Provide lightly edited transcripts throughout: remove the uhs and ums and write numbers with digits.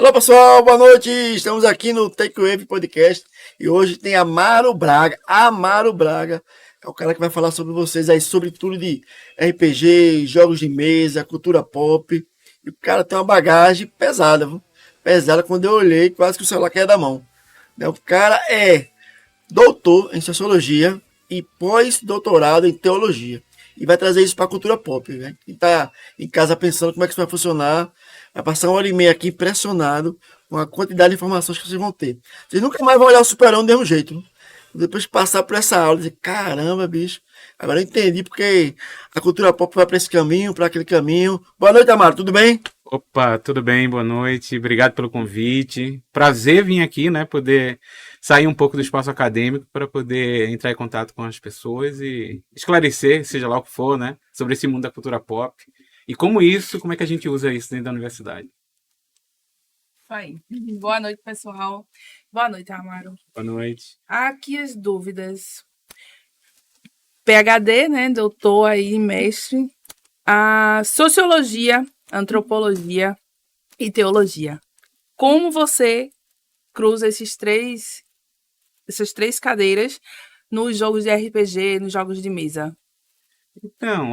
Olá pessoal, boa noite. Estamos aqui no Take Wave Podcast e hoje tem Amaro Braga. Amaro Braga é o cara que vai falar sobre vocês aí, sobre tudo de RPG, jogos de mesa, cultura pop. E o cara tem uma bagagem pesada, viu? Pesada. Quando eu olhei, quase que o celular caiu da mão. O cara é doutor em sociologia e pós-doutorado em teologia. E vai trazer isso para a cultura pop, né? Quem está em casa pensando como é que isso vai funcionar, vai passar 1 hora e meia aqui impressionado com a quantidade de informações que vocês vão ter. Vocês nunca mais vão olhar o Super-1 do mesmo jeito, né? Depois de passar por essa aula, dizer, caramba, bicho, agora eu entendi porque a cultura pop vai para esse caminho, para aquele caminho. Boa noite, Amaro, tudo bem? Opa, tudo bem? Boa noite. Obrigado pelo convite. Prazer vir aqui, né? Poder sair um pouco do espaço acadêmico para poder entrar em contato com as pessoas e esclarecer, seja lá o que for, né? Sobre esse mundo da cultura pop e como é que a gente usa isso dentro da universidade. Aí. Boa noite, pessoal. Boa noite, Amaro. Boa noite. Aqui as dúvidas. PhD, né? Doutor aí, mestre. A sociologia, antropologia e teologia. Como você cruza essas três cadeiras nos jogos de RPG, nos jogos de mesa? Então,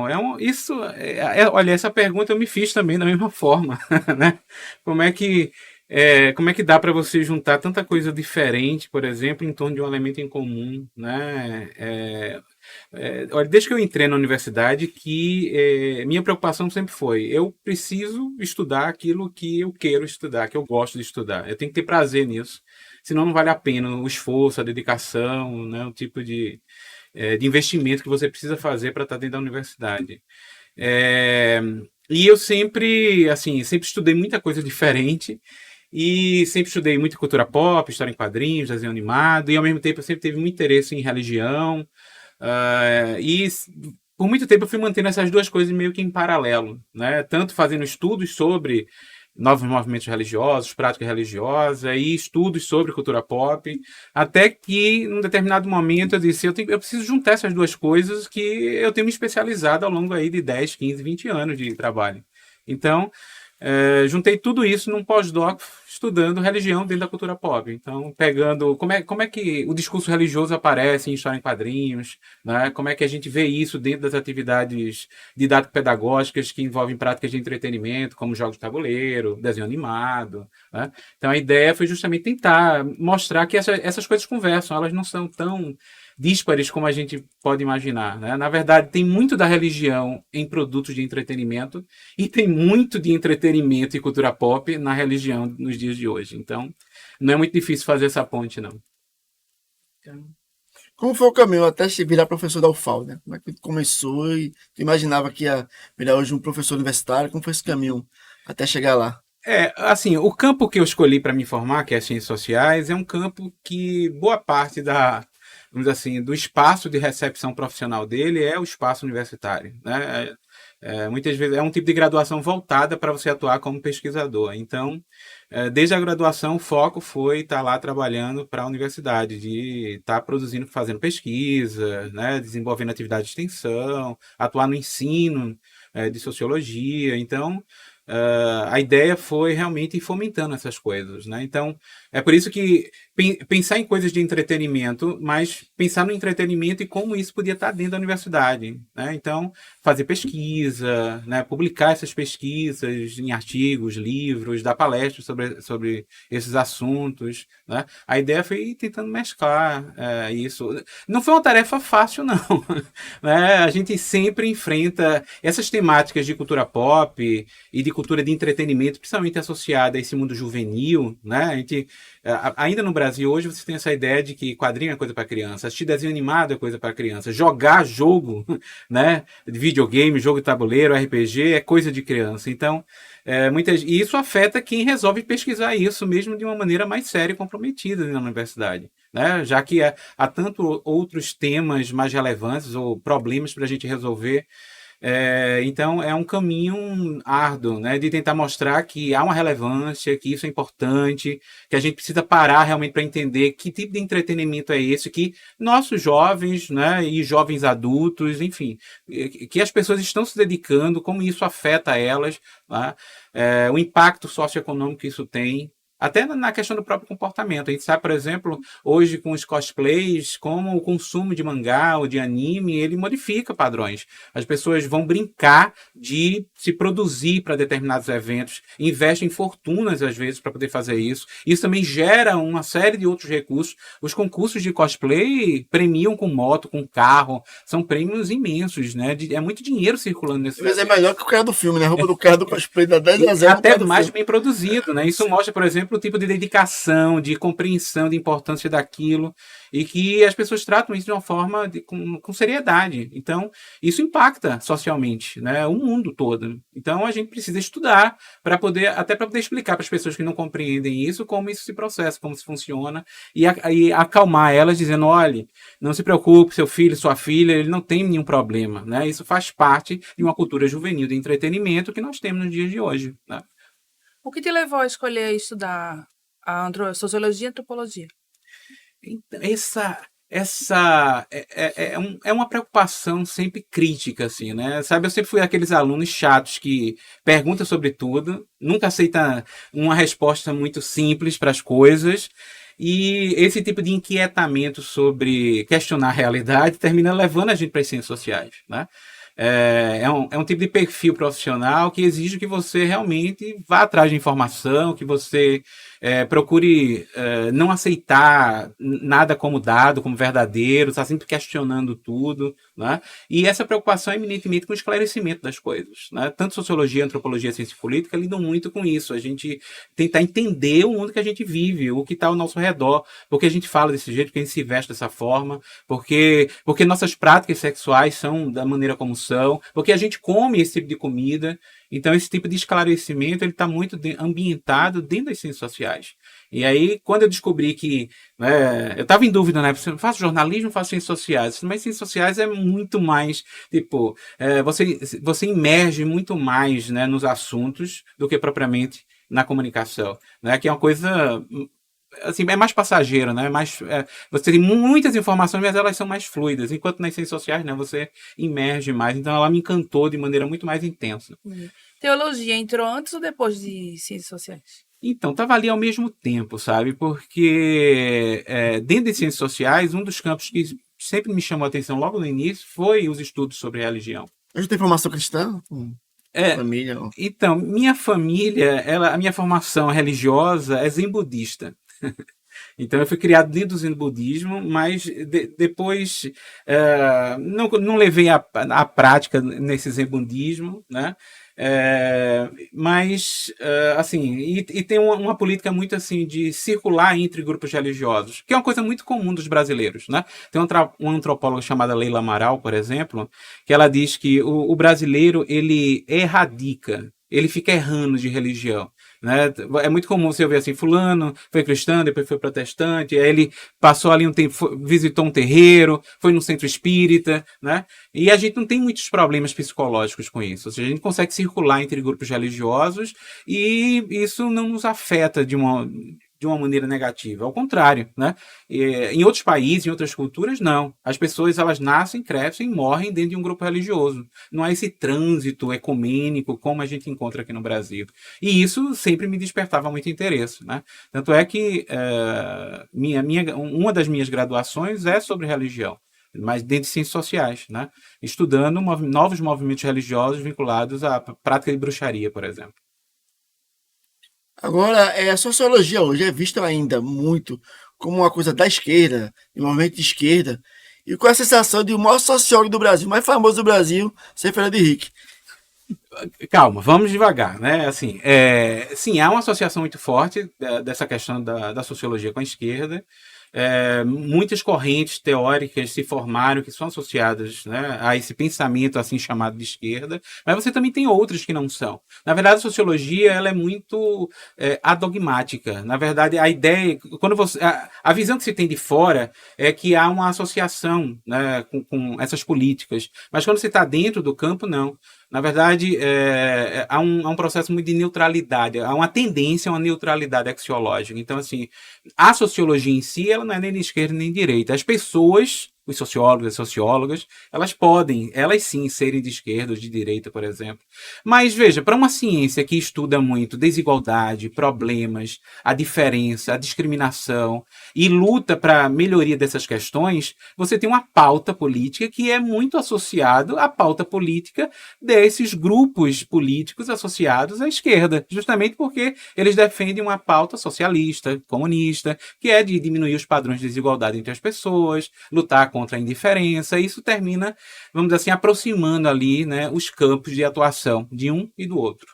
olha, essa pergunta eu me fiz também da mesma forma, né? Como é que, como é que dá para você juntar tanta coisa diferente, por exemplo, em torno de um elemento em comum, né? Olha, desde que eu entrei na universidade, minha preocupação sempre foi, eu preciso estudar aquilo que eu quero estudar, que eu gosto de estudar. Eu tenho que ter prazer nisso, senão não vale a pena o esforço, a dedicação, né? O tipo de investimento que você precisa fazer para estar dentro da universidade. É, e eu sempre, assim, sempre estudei muita coisa diferente e sempre estudei muita cultura pop, história em quadrinhos, desenho animado, e ao mesmo tempo eu sempre tive muito interesse em religião. E por muito tempo eu fui mantendo essas duas coisas meio que em paralelo, né? Tanto fazendo estudos sobre novos movimentos religiosos, prática religiosa e estudos sobre cultura pop, até que, num determinado momento, eu disse, eu preciso juntar essas duas coisas que eu tenho me especializado ao longo aí de 10, 15, 20 anos de trabalho. Então, juntei tudo isso num pós-doc estudando religião dentro da cultura pop. Então, pegando como é que o discurso religioso aparece em história em quadrinhos, né? Como é que a gente vê isso dentro das atividades didático-pedagógicas que envolvem práticas de entretenimento, como jogos de tabuleiro, desenho animado, né? Então, a ideia foi justamente tentar mostrar que essas coisas conversam, elas não são tão díspares como a gente pode imaginar, né? Na verdade, tem muito da religião em produtos de entretenimento e tem muito de entretenimento e cultura pop na religião nos dias de hoje. Então, não é muito difícil fazer essa ponte, não. Como foi o caminho até se virar professor da UFAL, né? Como é que começou e tu imaginava que ia virar hoje um professor universitário? Como foi esse caminho até chegar lá? Assim, o campo que eu escolhi para me formar, que é Ciências Sociais, é um campo que boa parte vamos dizer assim, do espaço de recepção profissional dele é o espaço universitário, né? Muitas vezes é um tipo de graduação voltada para você atuar como pesquisador. Então, desde a graduação, o foco foi estar lá trabalhando para a universidade, de estar produzindo, fazendo pesquisa, né? Desenvolvendo atividade de extensão, atuar no ensino, de sociologia. Então, a ideia foi realmente ir fomentando essas coisas, né? Então, é por isso que pensar em coisas de entretenimento, mas pensar no entretenimento e como isso podia estar dentro da universidade, né? Então, fazer pesquisa, né? Publicar essas pesquisas em artigos, livros, dar palestras sobre esses assuntos, né? A ideia foi ir tentando mesclar isso. Não foi uma tarefa fácil, não, né? A gente sempre enfrenta essas temáticas de cultura pop e de cultura de entretenimento, principalmente associada a esse mundo juvenil, né? A gente, ainda no Brasil hoje você tem essa ideia de que quadrinho é coisa para criança, assistir desenho animado é coisa para criança, jogar jogo, né, de videogame, jogo de tabuleiro, RPG é coisa de criança. Então, e isso afeta quem resolve pesquisar isso mesmo de uma maneira mais séria e comprometida na universidade, né? Já que há tanto outros temas mais relevantes ou problemas para a gente resolver. Então é um caminho árduo, né, de tentar mostrar que há uma relevância, que isso é importante, que a gente precisa parar realmente para entender que tipo de entretenimento é esse, que nossos jovens, né, e jovens adultos, enfim, que as pessoas estão se dedicando, como isso afeta elas, né, o impacto socioeconômico que isso tem. Até na questão do próprio comportamento. A gente sabe, por exemplo, hoje com os cosplays, como o consumo de mangá ou de anime, ele modifica padrões. As pessoas vão brincar de se produzir para determinados eventos, investem fortunas, às vezes, para poder fazer isso. Isso também gera uma série de outros recursos. Os concursos de cosplay premiam com moto, com carro, são prêmios imensos, né? É muito dinheiro circulando nesse. Às vezes é melhor que o cara do filme, né? A roupa do cara do cosplay da 10 a 0. Até mais bem produzido, né? Isso mostra, por exemplo, o tipo de dedicação, de compreensão da importância daquilo e que as pessoas tratam isso de uma forma com seriedade. Então, isso impacta socialmente, né? O mundo todo. Então, a gente precisa estudar para poder explicar para as pessoas que não compreendem isso como isso se processa, como se funciona e acalmar elas dizendo, olha, não se preocupe, seu filho, sua filha, ele não tem nenhum problema, né? Isso faz parte de uma cultura juvenil de entretenimento que nós temos nos dias de hoje, né? O que te levou a escolher estudar sociologia e antropologia? Então, essa é uma preocupação sempre crítica, assim, né? Sabe, eu sempre fui aqueles alunos chatos que perguntam sobre tudo, nunca aceita uma resposta muito simples para as coisas, e esse tipo de inquietamento sobre questionar a realidade termina levando a gente para as ciências sociais, né? É um tipo de perfil profissional que exige que você realmente vá atrás de informação, que você procure não aceitar nada como dado, como verdadeiro, está sempre questionando tudo, né? E essa preocupação é eminentemente com o esclarecimento das coisas, né? Tanto sociologia, antropologia, ciência política lidam muito com isso. A gente tentar entender o mundo que a gente vive, o que está ao nosso redor, porque a gente fala desse jeito, porque a gente se veste dessa forma, porque nossas práticas sexuais são da maneira como são, porque a gente come esse tipo de comida. Então, esse tipo de esclarecimento ele está muito ambientado dentro das ciências sociais. E aí, quando eu descobri que... eu estava em dúvida, né? Faço jornalismo, faço ciências sociais. Mas ciências sociais é muito mais... Tipo, você imerge muito mais, né, nos assuntos do que propriamente na comunicação. Né? Que é uma coisa... Assim, é mais passageiro, né? Você tem muitas informações, mas elas são mais fluidas. Enquanto nas ciências sociais, né, você imerge mais. Então, ela me encantou de maneira muito mais intensa. Teologia entrou antes ou depois de ciências sociais? Então, estava ali ao mesmo tempo, sabe? Porque dentro de ciências sociais, um dos campos que sempre me chamou a atenção logo no início foi os estudos sobre religião. A gente tem formação cristã? Família? Então, minha família, a minha formação religiosa é zen budista. Então, eu fui criado dentro do zen budismo, mas depois não levei a prática nesse zen budismo, né? Mas, assim, e tem uma política muito assim de circular entre grupos religiosos, que é uma coisa muito comum dos brasileiros, né? Tem uma antropóloga chamada Leila Amaral, por exemplo, que ela diz que o brasileiro, ele erradica, ele fica errando de religião. Né? É muito comum você ver assim, fulano foi cristão, depois foi protestante, aí ele passou ali um tempo, visitou um terreiro, foi no centro espírita, né? E a gente não tem muitos problemas psicológicos com isso, ou seja, a gente consegue circular entre grupos religiosos e isso não nos afeta de uma maneira negativa, ao contrário, né? Em outros países, em outras culturas, não. As pessoas, elas nascem, crescem e morrem dentro de um grupo religioso. Não há esse trânsito ecumênico como a gente encontra aqui no Brasil. E isso sempre me despertava muito interesse, né? Tanto é que uma das minhas graduações é sobre religião, mas dentro de ciências sociais, né? Estudando novos movimentos religiosos vinculados à prática de bruxaria, por exemplo. Agora, a sociologia hoje é vista ainda muito como uma coisa da esquerda, de movimento de esquerda, e com a sensação de o maior sociólogo do Brasil, o mais famoso do Brasil, ser Fernando Henrique. Calma, vamos devagar, né? Assim, sim, há uma associação muito forte dessa questão da sociologia com a esquerda. Muitas correntes teóricas se formaram que são associadas, né, a esse pensamento assim chamado de esquerda, mas você também tem outras que não são. Na verdade, a sociologia ela é muito adogmática. Na verdade, a ideia, a visão que se tem de fora é que há uma associação, né, com essas políticas, mas quando você está dentro do campo, não. Na verdade, há um processo muito de neutralidade, há uma tendência a uma neutralidade axiológica. Então, assim, a sociologia em si, ela não é nem de esquerda nem de direita. As pessoas, os sociólogos e sociólogas, elas podem, elas sim, serem de esquerda ou de direita, por exemplo. Mas, veja, para uma ciência que estuda muito desigualdade, problemas, a diferença, a discriminação e luta para a melhoria dessas questões, você tem uma pauta política que é muito associado à pauta política desses grupos políticos associados à esquerda, justamente porque eles defendem uma pauta socialista, comunista, que é de diminuir os padrões de desigualdade entre as pessoas, lutar contra a indiferença. Isso termina, vamos dizer assim, aproximando ali, né, os campos de atuação de um e do outro.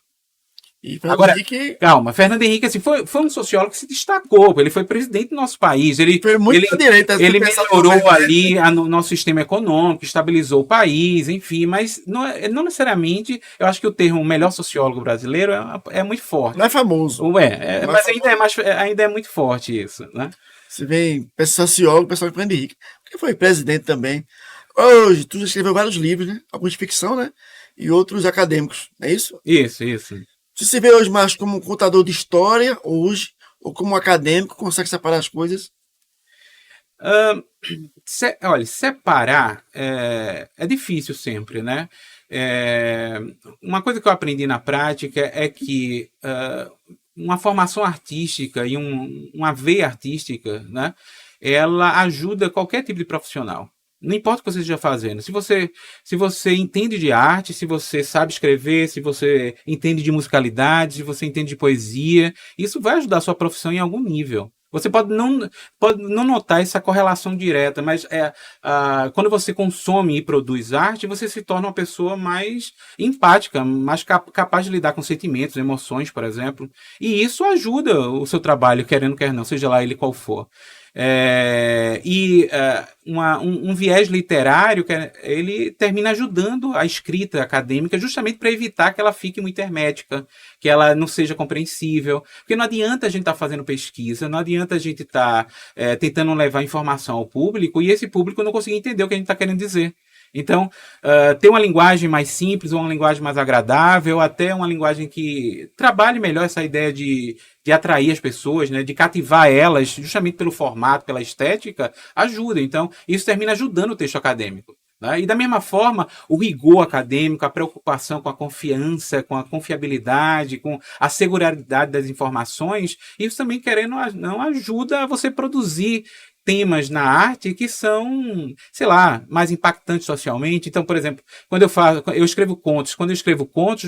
E Agora, Henrique calma, Fernando Henrique assim, foi um sociólogo que se destacou, ele foi presidente do nosso país, foi muito à direita. ele melhorou ali o nosso sistema econômico, estabilizou o país, enfim, mas não necessariamente, eu acho que o termo melhor sociólogo brasileiro é muito forte. Não é famoso. Mas ainda é muito forte isso, né? Você vem, sociólogo, pessoal que Fernando Henrique, porque foi presidente também. Hoje, tu já escreveu vários livros, né? Alguns de ficção, né? E outros acadêmicos, não é isso? Isso. Você se vê hoje mais como um contador de história, hoje, ou como um acadêmico, consegue separar as coisas? Olha, separar é difícil sempre, né? Uma coisa que eu aprendi na prática é que uma formação artística e uma veia artística, né? Ela ajuda qualquer tipo de profissional. Não importa o que você esteja fazendo. Se você entende de arte, se você sabe escrever, se você entende de musicalidade, se você entende de poesia, isso vai ajudar a sua profissão em algum nível. Você pode não notar essa correlação direta, mas quando você consome e produz arte, você se torna uma pessoa mais empática, mais capaz de lidar com sentimentos, emoções, por exemplo. E isso ajuda o seu trabalho, querendo quer não, seja lá ele qual for. Um viés literário, ele termina ajudando a escrita acadêmica justamente para evitar que ela fique muito hermética, que ela não seja compreensível, porque não adianta a gente estar fazendo pesquisa, não adianta a gente estar tentando levar informação ao público e esse público não conseguir entender o que a gente está querendo dizer. Então, ter uma linguagem mais simples, uma linguagem mais agradável, até uma linguagem que trabalhe melhor essa ideia de atrair as pessoas, né, de cativar elas, justamente pelo formato, pela estética, ajuda. Então, isso termina ajudando o texto acadêmico. Né? E da mesma forma, o rigor acadêmico, a preocupação com a confiança, com a confiabilidade, com a seguridade das informações, isso também, querendo ou não, ajuda a você produzir temas na arte que são, sei lá, mais impactantes socialmente. Então, por exemplo, quando eu escrevo contos,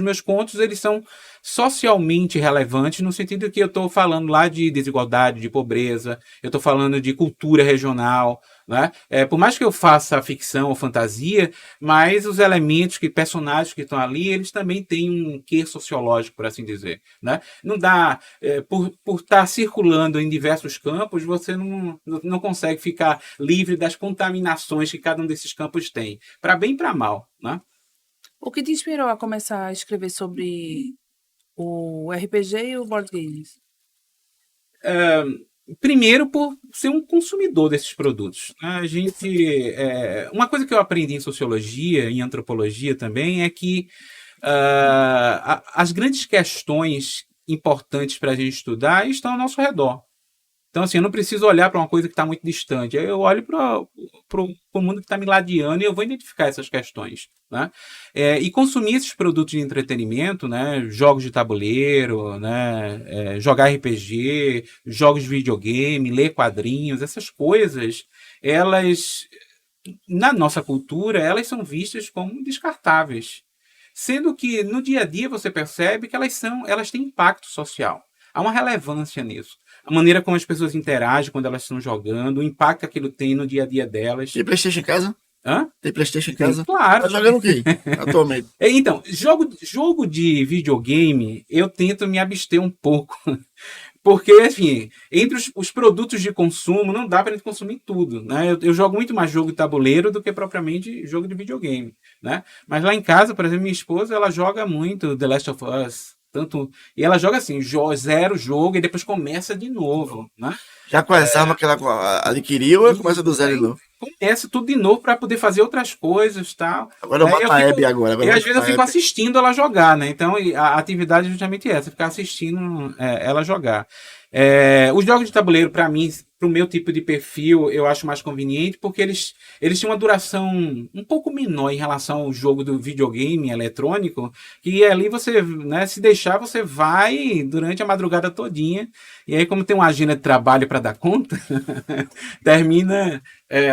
meus contos eles são socialmente relevantes no sentido que eu estou falando lá de desigualdade, de pobreza, eu estou falando de cultura regional, né? Por mais que eu faça ficção ou fantasia, mas os elementos, personagens que estão ali, eles também têm um quê sociológico, por assim dizer, né? Não dá, por estar circulando em diversos campos, você não consegue ficar livre das contaminações que cada um desses campos tem, para bem e para mal, né? O que te inspirou a começar a escrever sobre o RPG e o board games? Primeiro, por ser um consumidor desses produtos. Uma coisa que eu aprendi em sociologia, em antropologia também, é que as grandes questões importantes para a gente estudar estão ao nosso redor. Então, assim, eu não preciso olhar para uma coisa que está muito distante. Eu olho para o mundo que está me ladeando e eu vou identificar essas questões. Né? E consumir esses produtos de entretenimento, né? Jogos de tabuleiro, né? Jogar RPG, jogos de videogame, ler quadrinhos, essas coisas, elas, na nossa cultura, elas são vistas como descartáveis. Sendo que no dia a dia você percebe que elas têm impacto social. Há uma relevância nisso. A maneira como as pessoas interagem quando elas estão jogando, o impacto que aquilo tem no dia a dia delas. Tem PlayStation em casa? Hã? Tem PlayStation em casa? Claro. Tá jogando o quê atualmente? Então, jogo de videogame, eu tento me abster um pouco. Porque, assim, entre os produtos de consumo, não dá para gente consumir tudo, né? Eu jogo muito mais jogo de tabuleiro do que propriamente jogo de videogame, né? Mas lá em casa, por exemplo, minha esposa, ela joga muito The Last of Us. E ela joga assim, zero jogo e depois começa de novo, né? Já com as armas que ela adquiriu, ela começa do zero de novo. Começa tudo de novo para poder fazer outras coisas, tal. Agora eu mato a Abby agora. E às vezes eu fico assistindo ela jogar, né? Então a atividade é justamente essa, ficar assistindo ela jogar. Os jogos de tabuleiro, para mim, para o meu tipo de perfil, eu acho mais conveniente, porque eles têm uma duração um pouco menor em relação ao jogo do videogame eletrônico, que ali você, né, se deixar, você vai durante a madrugada todinha, e aí como tem uma agenda de trabalho para dar conta, termina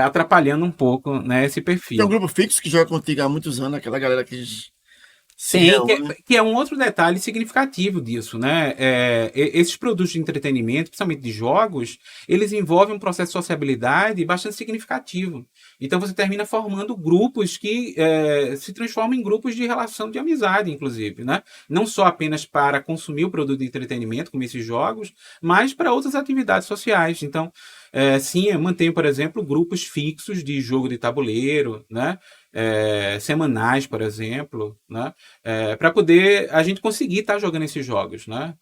atrapalhando um pouco, né, esse Tem um perfil. grupo fixo que joga contigo há muitos anos, aquela galera que se Tem, reúne. que é um outro detalhe significativo disso, né? Esses produtos de entretenimento, principalmente de jogos, eles envolvem um processo de sociabilidade bastante significativo. Então você termina formando grupos que se transformam em grupos de relação de amizade, inclusive, né? Não só apenas para consumir o produto de entretenimento, como esses jogos, mas para outras atividades sociais. Então, sim, eu mantenho, por exemplo, grupos fixos de jogo de tabuleiro, né? Semanais, por exemplo, né? Para poder a gente conseguir estar jogando esses jogos, né?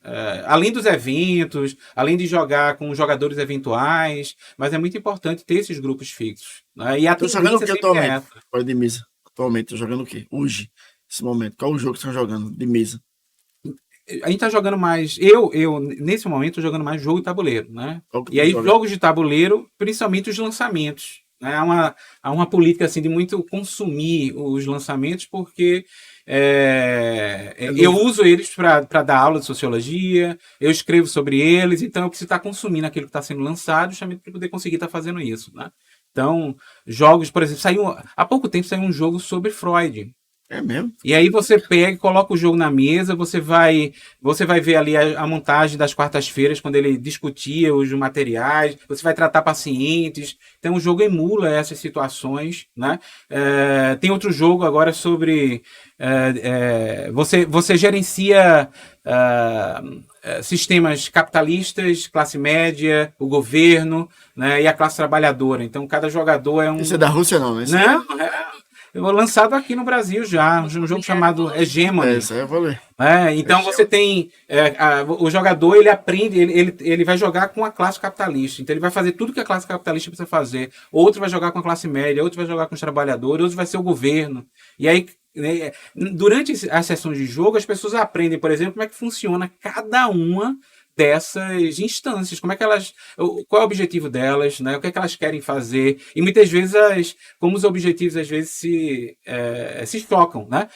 Além dos eventos, além de jogar com jogadores eventuais, mas é muito importante ter esses grupos fixos, né? E a Tô jogando o tendência que sempre é atualmente? essa. Fora de mesa. Atualmente, tô jogando o quê? Hoje, nesse momento. Qual o jogo que vocês estão jogando de mesa? A gente tá jogando mais. Nesse momento, tô jogando mais jogo de tabuleiro, né? Qual que E tu aí, joga? jogos de tabuleiro, principalmente os lançamentos. Né? Há uma política assim de muito consumir os lançamentos, porque É eu novo. uso eles para dar aula de sociologia, eu escrevo sobre eles, então eu preciso estar consumindo aquilo que está sendo lançado, justamente para poder conseguir estar fazendo isso. Né? Então, jogos, por exemplo, há pouco tempo saiu um jogo sobre Freud. É mesmo? E aí você pega e coloca o jogo na mesa, você vai ver ali a montagem das quartas-feiras, quando ele discutia os materiais, você vai tratar pacientes. Então o jogo emula essas situações, né? Tem outro jogo agora sobre você gerencia sistemas capitalistas, classe média, o governo, né, e a classe trabalhadora. Então cada jogador é Esse é um. da Rússia, não, né? Não, lançado aqui no Brasil já, um jogo chamado Hegemony. Essa aí eu vou ler. Então você tem o jogador, ele aprende, ele vai jogar com a classe capitalista. Então ele vai fazer tudo que a classe capitalista precisa fazer. Outro vai jogar com a classe média, outro vai jogar com os trabalhadores, outro vai ser o governo. E aí, né, durante as sessões de jogo, as pessoas aprendem, por exemplo, como é que funciona cada uma dessas instâncias, qual é o objetivo delas, né? O que é que elas querem fazer, e muitas vezes como os objetivos às vezes se chocam, né?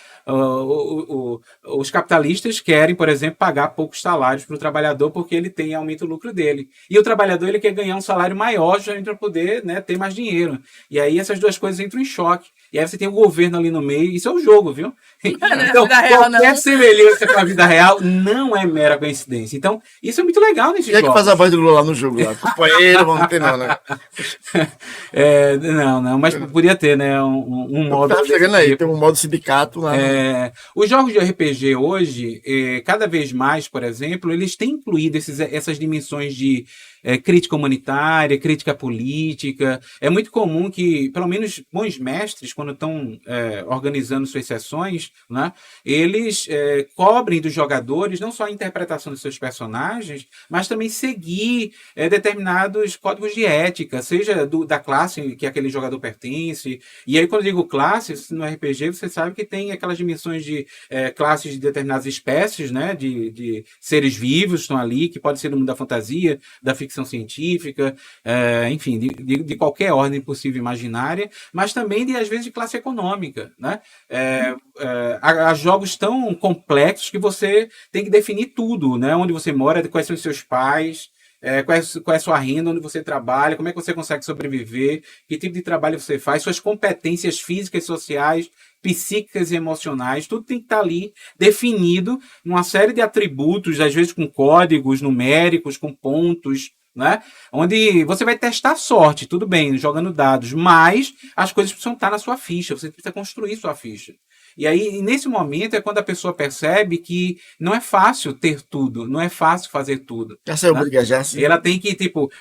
Os capitalistas querem, por exemplo, pagar poucos salários para o trabalhador porque ele tem aumento do lucro dele, e o trabalhador ele quer ganhar um salário maior já para poder, né, ter mais dinheiro, e aí essas duas coisas entram em choque, e aí você tem o governo ali no meio, isso é o jogo, viu? Então, qualquer semelhança com a vida real não é mera coincidência. Então, isso é muito legal nesses Quem é que jogos. faz a voz do Lula lá no jogo? Lá? Companheiro, vamos ter não, né? Não, mas podia ter, né, um modo Tá desse chegando aí, tipo. tem um modo sindicato lá. Os jogos de RPG hoje, cada vez mais, por exemplo, eles têm incluído essas dimensões de crítica humanitária, crítica política. É muito comum que, pelo menos, bons mestres, quando estão organizando suas sessões, né, eles cobrem dos jogadores não só a interpretação dos seus personagens, mas também seguir determinados códigos de ética, seja da classe que aquele jogador pertence. E aí, quando eu digo classe, no RPG, você sabe que tem aquelas dimensões de classes de determinadas espécies, né, de seres vivos que estão ali, que pode ser do mundo da fantasia, da ficção científica, enfim, de qualquer ordem possível imaginária, mas também, às vezes, de classe econômica. Né? Há jogos tão complexos que você tem que definir tudo, né? Onde você mora, quais são os seus pais, qual é a sua renda, onde você trabalha, como é que você consegue sobreviver, que tipo de trabalho você faz, suas competências físicas, sociais, psíquicas e emocionais, tudo tem que estar ali definido numa série de atributos, às vezes com códigos numéricos, com pontos, né? Onde você vai testar a sorte, tudo bem, jogando dados, mas as coisas precisam estar na sua ficha, você precisa construir sua ficha. E aí, nesse momento, é quando a pessoa percebe que não é fácil ter tudo, não é fácil fazer tudo. Já saiu Né? briga já, sim. Ela tem que,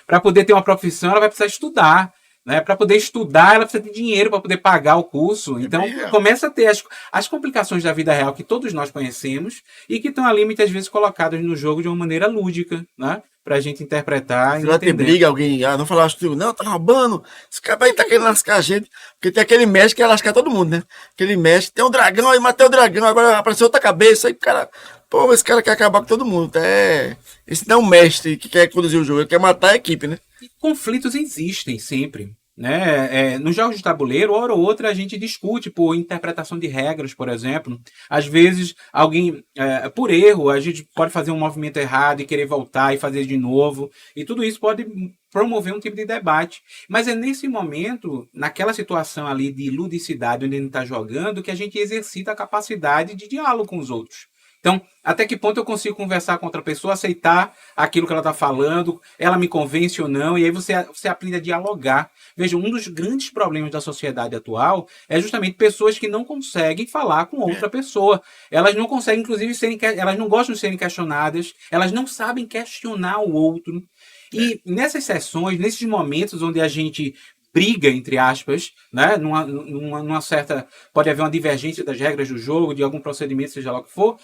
para poder ter uma profissão, ela vai precisar estudar. Né? Para poder estudar, ela precisa de dinheiro para poder pagar o curso. Então, começa a ter as complicações da vida real que todos nós conhecemos e que estão ali, muitas vezes, colocadas no jogo de uma maneira lúdica, né? Pra gente interpretar. Se vai ter briga, alguém, não falar comigo, não, tá roubando, esse cara aí tá querendo lascar a gente. Porque tem aquele mestre que quer lascar todo mundo, né? Aquele mestre, tem um dragão aí, matei o dragão, agora apareceu outra cabeça, aí o cara Pô, esse cara quer acabar com todo mundo. Esse não é um mestre que quer conduzir o jogo, ele quer matar a equipe, né? E conflitos existem sempre. Né? Nos jogos de tabuleiro, hora ou outra, a gente discute por interpretação de regras, por exemplo. Às vezes, alguém, por erro, a gente pode fazer um movimento errado e querer voltar e fazer de novo. E tudo isso pode promover um tipo de debate. Mas é nesse momento, naquela situação ali de ludicidade, onde a gente está jogando, que a gente exercita a capacidade de diálogo com os outros. Então, até que ponto eu consigo conversar com outra pessoa, aceitar aquilo que ela está falando, ela me convence ou não, e aí você aprende a dialogar. Veja, um dos grandes problemas da sociedade atual é justamente pessoas que não conseguem falar com outra pessoa. Elas não conseguem, inclusive, elas não gostam de serem questionadas, elas não sabem questionar o outro. E nessas sessões, nesses momentos onde a gente briga, entre aspas, né? Numa certa... Pode haver uma divergência das regras do jogo, de algum procedimento, seja lá o que for.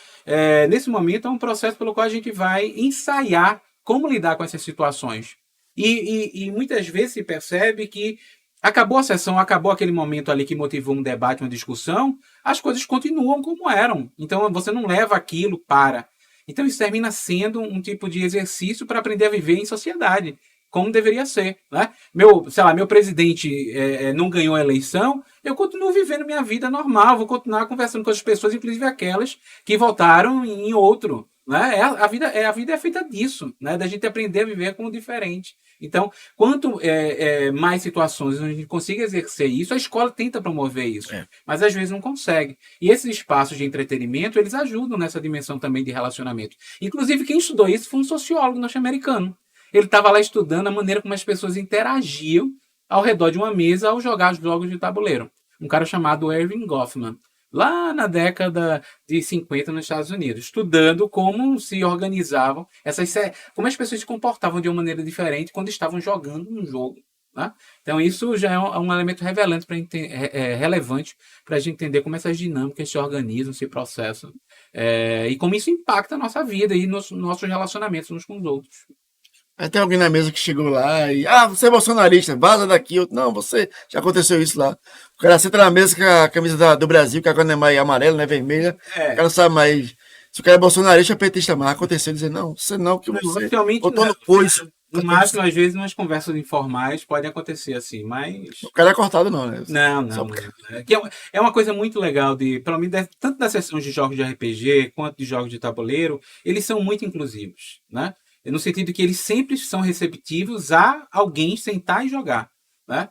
Nesse momento, é um processo pelo qual a gente vai ensaiar como lidar com essas situações. E muitas vezes se percebe que acabou a sessão, acabou aquele momento ali que motivou um debate, uma discussão, as coisas continuam como eram. Então, você não leva aquilo para... Então, isso termina sendo um tipo de exercício para aprender a viver em sociedade, como deveria ser, né? Meu presidente não ganhou a eleição, eu continuo vivendo minha vida normal, vou continuar conversando com as pessoas, inclusive aquelas que votaram em outro, né? A vida é feita disso, né? Da gente aprender a viver como diferente. Então, quanto mais situações onde a gente consiga exercer isso, a escola tenta promover isso, mas às vezes não consegue. E esses espaços de entretenimento, eles ajudam nessa dimensão também de relacionamento. Inclusive, quem estudou isso foi um sociólogo norte-americano. Ele estava lá estudando a maneira como as pessoas interagiam ao redor de uma mesa ao jogar jogos de tabuleiro. Um cara chamado Erving Goffman, lá na década de 50 nos Estados Unidos, estudando como se organizavam, como as pessoas se comportavam de uma maneira diferente quando estavam jogando um jogo. Né? Então isso já é um elemento relevante para a gente entender como essas dinâmicas se organizam, se processam, e como isso impacta a nossa vida e nos nossos relacionamentos uns com os outros. Aí tem alguém na mesa que chegou lá e... você é bolsonarista, vaza daqui. Não, você... Já aconteceu isso lá. O cara senta na mesa com a camisa do Brasil, que agora não é mais amarela, não é vermelha. O cara não sabe mais... Se o cara é bolsonarista, é petista, mas aconteceu dizer, não, você não, que você... Botou no coice. No máximo, às vezes, umas conversas informais podem acontecer assim, mas... O cara é cortado não, né? Não. É uma coisa muito legal, pelo menos, tanto das sessões de jogos de RPG, quanto de jogos de tabuleiro, eles são muito inclusivos, né? No sentido que eles sempre são receptivos a alguém sentar e jogar, né?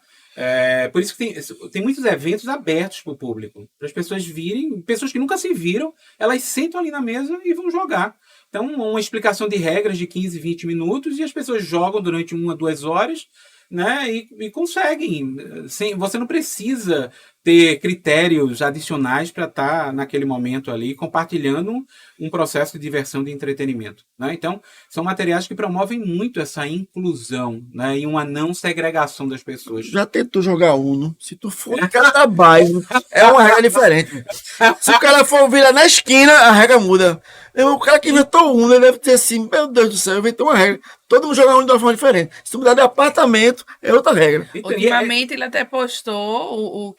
Por isso que tem muitos eventos abertos para o público, para as pessoas virem, pessoas que nunca se viram, elas sentam ali na mesa e vão jogar. Então, uma explicação de regras de 15, 20 minutos e as pessoas jogam durante 1 a 2 horas, né? E conseguem. Você não precisa ter critérios adicionais para estar naquele momento ali compartilhando um processo de diversão, de entretenimento, né? Então, são materiais que promovem muito essa inclusão, né? E uma não segregação das pessoas. Já tentou jogar Uno? Se tu for de cada bairro, é uma regra diferente. Se o cara for virar na esquina, a regra muda. O cara que inventou Uno, ele deve ter assim, meu Deus do céu, inventou uma regra. Todo mundo joga Uno de uma forma diferente. Se tu mudar de apartamento, é outra regra. Ultimamente ele até postou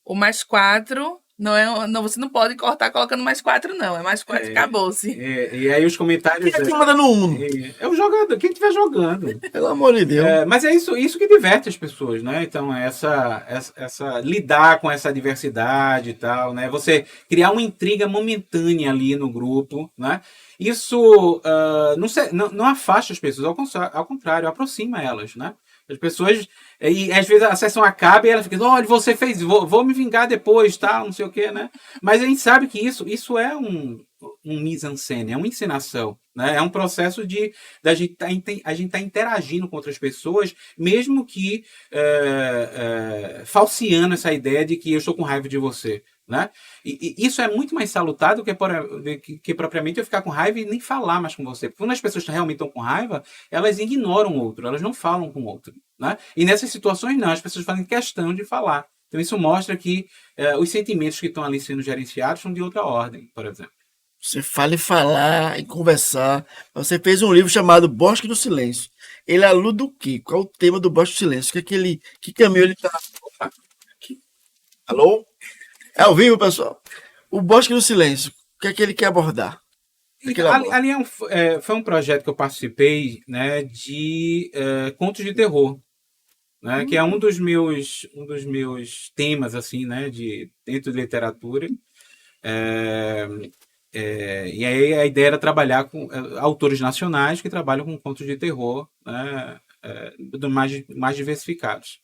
o mais 4 não, você não pode cortar colocando mais 4 não, é mais 4 e acabou-se. E aí os comentários... Quem é que manda no Uno? É o jogador, quem estiver jogando. Pelo amor de Deus. Mas é isso que diverte as pessoas, né? Então, essa lidar com essa diversidade e tal, né? Você criar uma intriga momentânea ali no grupo, né? Isso não afasta as pessoas, ao contrário, aproxima elas, né? As pessoas, e às vezes a sessão acaba e ela fica, olha, você fez, vou me vingar depois, tal, não sei o quê, né? Mas a gente sabe que isso é um mise-en-scène, é uma encenação, né? É um processo a gente tá interagindo com outras pessoas, mesmo que falseando essa ideia de que eu estou com raiva de você. Né? E isso é muito mais salutar do que propriamente eu ficar com raiva e nem falar mais com você. Porque quando as pessoas realmente estão com raiva, elas ignoram o outro, elas não falam com o outro. Né? E nessas situações, não, as pessoas fazem questão de falar. Então isso mostra que os sentimentos que estão ali sendo gerenciados são de outra ordem, por exemplo. Você fala em falar, em conversar. Você fez um livro chamado Bosque do Silêncio. Ele aluda do quê? Qual o tema do Bosque do Silêncio? Que caminho ele está? Alô? É ao vivo, pessoal. O Bosque do Silêncio, o que é que ele quer abordar? Então, ali foi um projeto que eu participei, né, de contos de terror, né, que é um dos meus temas, assim, né, dentro de literatura. E aí a ideia era trabalhar com autores nacionais que trabalham com contos de terror, né, mais diversificados.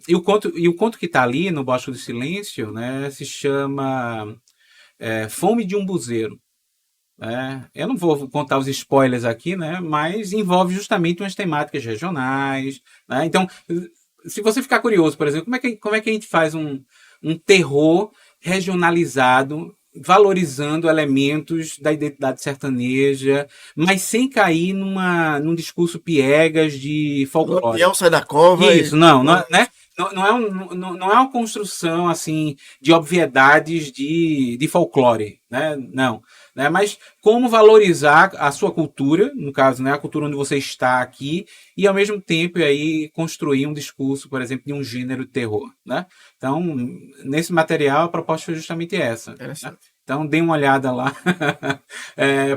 E o conto que está ali no Bosque do Silêncio, né, se chama Fome de um Buzeiro. Eu não vou contar os spoilers aqui, né, mas envolve justamente umas temáticas regionais. Né? Então, se você ficar curioso, por exemplo, como é que a gente faz um terror regionalizado, valorizando elementos da identidade sertaneja, mas sem cair num discurso piegas de folclore. O Lampião sai da cova. Isso, né? Não é uma construção assim de obviedades de folclore, né? Não, né? Mas como valorizar a sua cultura, no caso, né, a cultura onde você está aqui, e ao mesmo tempo aí construir um discurso, por exemplo, de um gênero de terror, né? Então, nesse material a proposta foi justamente essa. Né? Então, dê uma olhada lá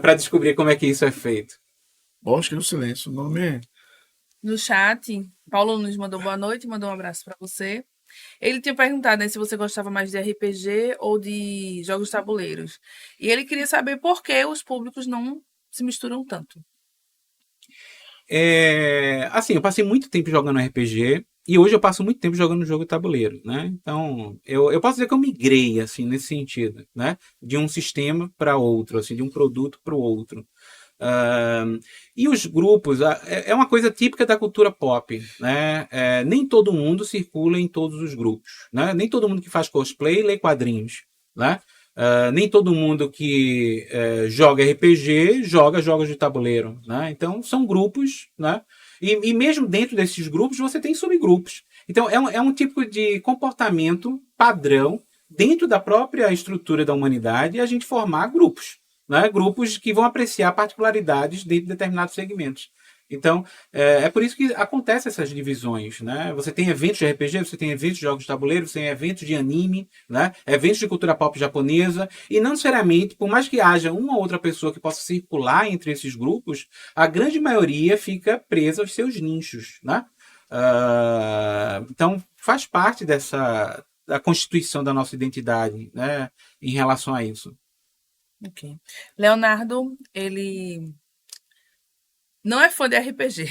para descobrir como é que isso é feito. Bosque do Silêncio, o nome. No chat, Paulo nos mandou boa noite, mandou um abraço para você. Ele tinha perguntado, né, se você gostava mais de RPG ou de jogos tabuleiros. E ele queria saber por que os públicos não se misturam tanto. Assim, eu passei muito tempo jogando RPG e hoje eu passo muito tempo jogando jogo de tabuleiro, né? Então, eu posso dizer que eu migrei, assim, nesse sentido, né? De um sistema para outro, assim, de um produto para o outro. E os grupos é uma coisa típica da cultura pop, né? Nem todo mundo circula em todos os grupos, né? Nem todo mundo que faz cosplay lê quadrinhos, né? Nem todo mundo que joga RPG joga jogos de tabuleiro, né? Então são grupos, né? E mesmo dentro desses grupos você tem subgrupos. Então é um tipo de comportamento padrão dentro da própria estrutura da humanidade a gente formar grupos. Né? Grupos que vão apreciar particularidades dentro de determinados segmentos. Então, é por isso que acontecem essas divisões. Né? Você tem eventos de RPG, você tem eventos de jogos de tabuleiro, você tem eventos de anime, né? Eventos de cultura pop japonesa, e não necessariamente, por mais que haja uma ou outra pessoa que possa circular entre esses grupos, a grande maioria fica presa aos seus nichos. Né? Então, faz parte da constituição da nossa identidade, né? Em relação a isso. Ok. Leonardo, ele não é fã de RPG,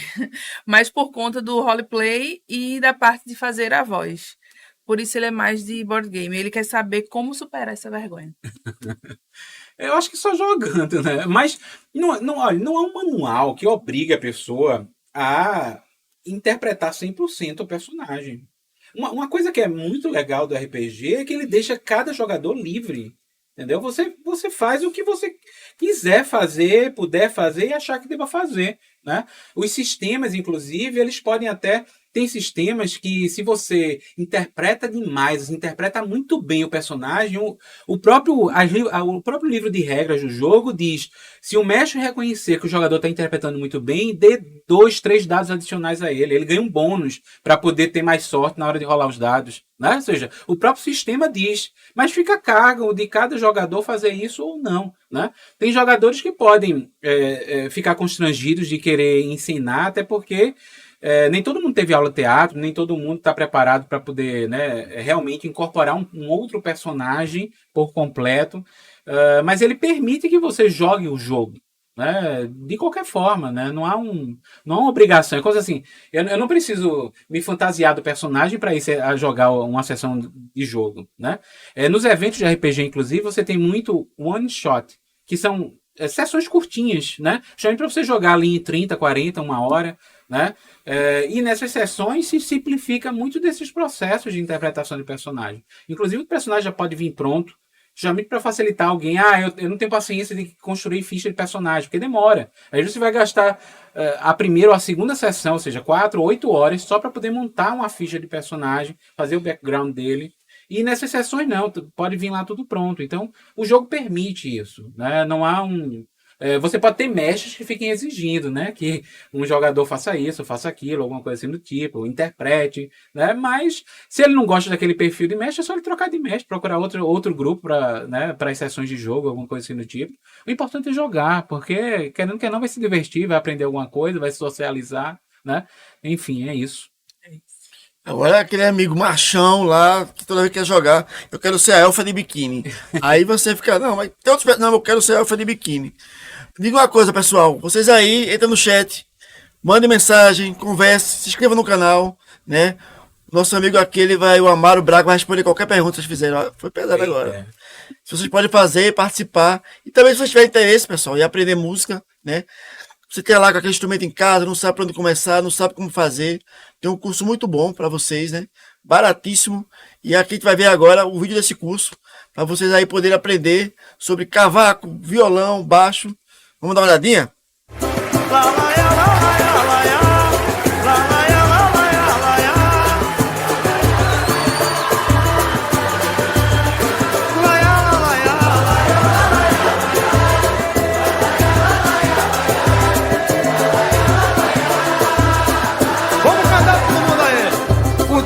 mas por conta do roleplay e da parte de fazer a voz. Por isso ele é mais de board game. Ele quer saber como superar essa vergonha. Eu acho que só jogando, né? Mas olha, não há um manual que obrigue a pessoa a interpretar 100% o personagem. Uma coisa que é muito legal do RPG é que ele deixa cada jogador livre. Entendeu? Você faz o que você quiser fazer, puder fazer e achar que deva fazer. Né? Os sistemas, inclusive, eles podem até... Tem sistemas que, se você interpreta demais, interpreta muito bem o personagem, o próprio livro de regras do jogo diz: se o mestre reconhecer que o jogador está interpretando muito bem, dê 2, 3 dados adicionais a ele. Ele ganha um bônus para poder ter mais sorte na hora de rolar os dados. Né? Ou seja, o próprio sistema diz, mas fica a cargo de cada jogador fazer isso ou não. Né? Tem jogadores que podem ficar constrangidos de querer ensinar, até porque nem todo mundo teve aula de teatro, nem todo mundo está preparado para poder, né, realmente incorporar um outro personagem por completo, mas ele permite que você jogue o jogo. Né, de qualquer forma, né, não há uma obrigação. É coisa assim, eu não preciso me fantasiar do personagem para ir a jogar uma sessão de jogo. Né? Nos eventos de RPG, inclusive, você tem muito one shot, que são sessões curtinhas, né? Justamente para você jogar ali em 30, 40, 1 hora. Né? E nessas sessões se simplifica muito desses processos de interpretação de personagem. Inclusive o personagem já pode vir pronto, justamente para facilitar alguém. Eu não tenho paciência de construir ficha de personagem, porque demora. Aí você vai gastar a primeira ou a segunda sessão, ou seja, 4 ou 8 horas, só para poder montar uma ficha de personagem, fazer o background dele. E nessas sessões não, pode vir lá tudo pronto. Então o jogo permite isso. Né? Não há Você pode ter mestres que fiquem exigindo, né? Que um jogador faça isso, faça aquilo, alguma coisa assim do tipo, interprete, né? Mas se ele não gosta daquele perfil de mestre, é só ele trocar de mestre, procurar outro grupo para, né, para as sessões de jogo, alguma coisa assim do tipo. O importante é jogar, porque querendo que não vai se divertir, vai aprender alguma coisa, vai se socializar, né? Enfim, é isso. Agora é aquele amigo machão lá, que toda vez quer jogar, eu quero ser a elfa de biquíni. Aí você fica, não, mas tem outros, não, eu quero ser a elfa de biquíni. Diga uma coisa, pessoal, vocês aí, entra no chat, mandem mensagem, converse, se inscreva no canal, né? Nosso amigo aqui, o Amaro Braga, vai responder qualquer pergunta que vocês fizerem. Ó, foi pesado agora. Se vocês podem fazer, participar. E também se vocês tiverem interesse, pessoal, em aprender música, né? Você quer lá com aquele instrumento em casa, não sabe para onde começar, não sabe como fazer. Tem um curso muito bom para vocês, né? Baratíssimo. E aqui a gente vai ver agora o vídeo desse curso, para vocês aí poderem aprender sobre cavaco, violão, baixo. Vamos dar uma olhadinha?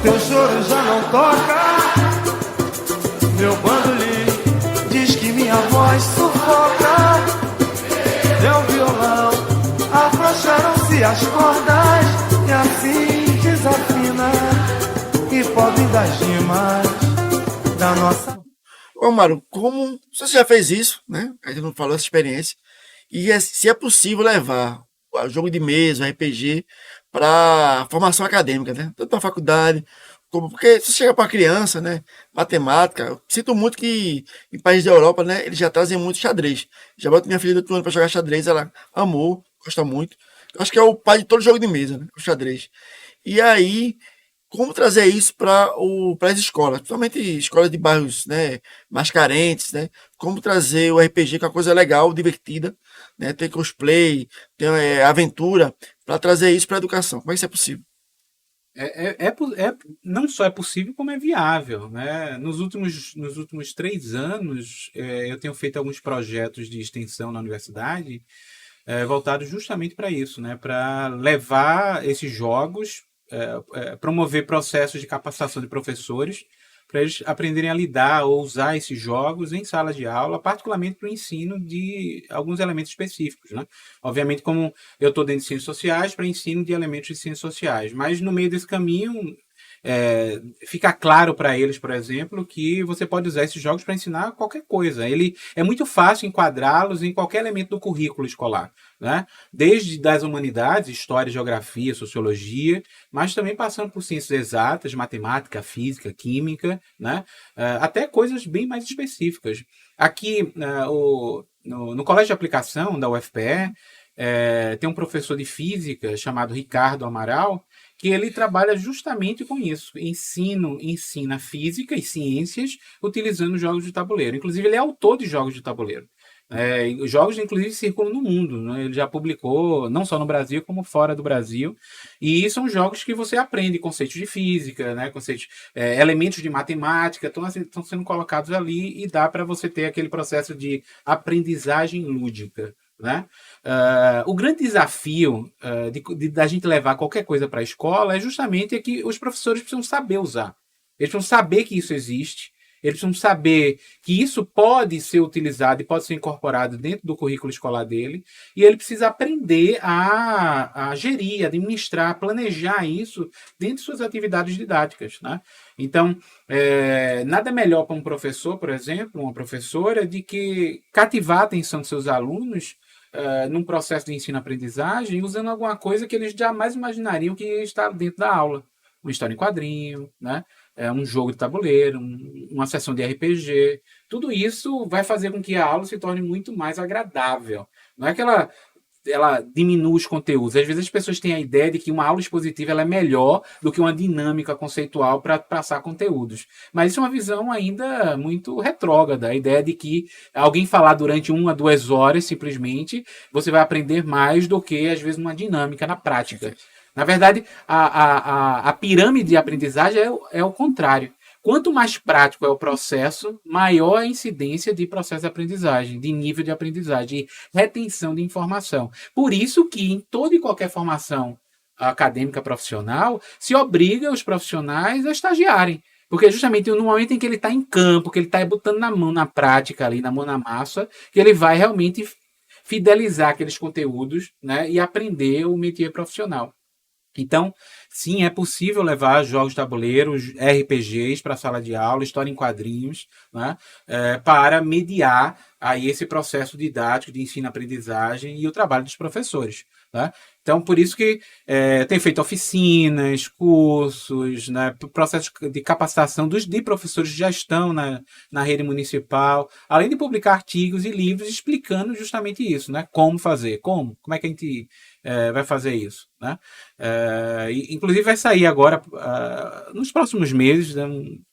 Teu choro já não toca. Meu bandolim diz que minha voz sufoca. Meu violão afrouxaram-se as cordas e assim desafina e pobre das rimas da nossa. Ô Maru, como você já fez isso, né? A gente não falou essa experiência. E se é possível levar o jogo de mesa, o RPG, para formação acadêmica, né? Tanto na faculdade, como porque se chega para criança, né? Matemática, eu sinto muito que em países da Europa, né? Eles já trazem muito xadrez. Já boto minha filha do outro ano para jogar xadrez, ela amou, gosta muito. Eu acho que é o pai de todo jogo de mesa, né? O xadrez. E aí, como trazer isso para as escolas, principalmente escolas de bairros, né, mais carentes, né? Como trazer o RPG que é uma coisa legal, divertida, né? Tem cosplay, tem aventura, para trazer isso para a educação. Como é que isso é possível? Não só é possível, como é viável, né? Nos últimos 3 anos, eu tenho feito alguns projetos de extensão na universidade voltados justamente para isso, né? Para levar esses jogos, promover processos de capacitação de professores, para eles aprenderem a lidar ou usar esses jogos em sala de aula, particularmente para o ensino de alguns elementos específicos, né? Obviamente, como eu estou dentro de ciências sociais, para ensino de elementos de ciências sociais, mas no meio desse caminho fica claro para eles, por exemplo, que você pode usar esses jogos para ensinar qualquer coisa. Ele é muito fácil enquadrá-los em qualquer elemento do currículo escolar, né? Desde das humanidades, história, geografia, sociologia, mas também passando por ciências exatas, matemática, física, química, né? Até coisas bem mais específicas. Aqui no Colégio de Aplicação da UFPE, tem um professor de física chamado Ricardo Amaral, que ele trabalha justamente com isso. Ensina física e ciências utilizando jogos de tabuleiro. Inclusive, ele é autor de jogos de tabuleiro. Os jogos, inclusive, circulam no mundo, né? Ele já publicou, não só no Brasil, como fora do Brasil. E são jogos que você aprende conceitos de física, né? Conceitos, elementos de matemática, estão sendo colocados ali e dá para você ter aquele processo de aprendizagem lúdica, né? O grande desafio da gente levar qualquer coisa para a escola é justamente que os professores precisam saber usar. Eles precisam saber que isso existe. Eles precisam saber que isso pode ser utilizado e pode ser incorporado dentro do currículo escolar dele. E ele precisa aprender a gerir, administrar, planejar isso dentro de suas atividades didáticas, né? Então, nada melhor para um professor, por exemplo, uma professora, de que cativar a atenção dos seus alunos num processo de ensino-aprendizagem usando alguma coisa que eles jamais imaginariam que está dentro da aula. Uma história em quadrinho, né? Um jogo de tabuleiro, uma sessão de RPG. Tudo isso vai fazer com que a aula se torne muito mais agradável. Não é que ela diminua os conteúdos. Às vezes as pessoas têm a ideia de que uma aula expositiva ela é melhor do que uma dinâmica conceitual para passar conteúdos. Mas isso é uma visão ainda muito retrógrada. A ideia de que alguém falar durante 1 a 2 horas, simplesmente, você vai aprender mais do que, às vezes, uma dinâmica na prática. Na verdade, a pirâmide de aprendizagem é o contrário. Quanto mais prático é o processo, maior a incidência de processo de aprendizagem, de nível de aprendizagem, de retenção de informação. Por isso que em toda e qualquer formação acadêmica profissional, se obriga os profissionais a estagiarem. Porque justamente no momento em que ele está em campo, que ele está botando na mão na prática, ali, na mão na massa, que ele vai realmente fidelizar aqueles conteúdos, né, e aprender o métier profissional. Então, sim, é possível levar jogos de tabuleiro, RPGs para a sala de aula, história em quadrinhos, né, para mediar aí esse processo didático de ensino-aprendizagem e o trabalho dos professores. Né? Então, por isso que tem feito oficinas, cursos, né, processos de capacitação de professores que já estão na rede municipal, além de publicar artigos e livros explicando justamente isso, né? Como fazer, como é que a gente vai fazer isso, né? Inclusive vai sair agora, nos próximos meses, né,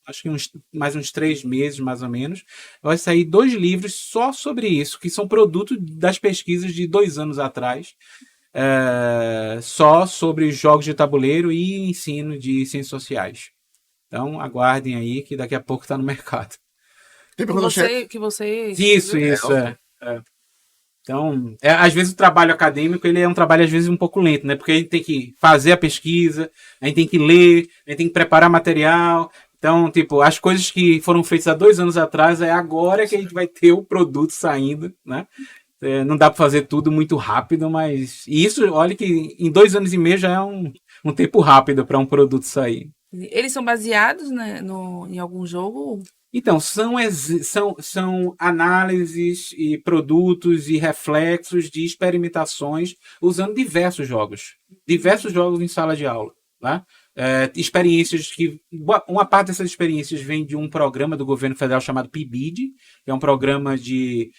acho que mais uns 3 meses, mais ou menos, vai sair 2 livros só sobre isso, que são produto das pesquisas de 2 anos atrás, só sobre jogos de tabuleiro e ensino de ciências sociais. Então, aguardem aí que daqui a pouco está no mercado. Tem pergunta no chat? Que você Isso. Então, às vezes o trabalho acadêmico ele é um trabalho às vezes um pouco lento, né? Porque a gente tem que fazer a pesquisa, a gente tem que ler, a gente tem que preparar material. Então, tipo, as coisas que foram feitas há 2 anos atrás, é agora que a gente vai ter o produto saindo, né? Não dá para fazer tudo muito rápido, mas isso, olha que em 2 anos e meio já é um tempo rápido para um produto sair. Eles são baseados, né, em algum jogo? Então, são análises e produtos e reflexos de experimentações usando diversos jogos em sala de aula, né? Experiências que uma parte dessas experiências vem de um programa do governo federal chamado PIBID, que é um programa de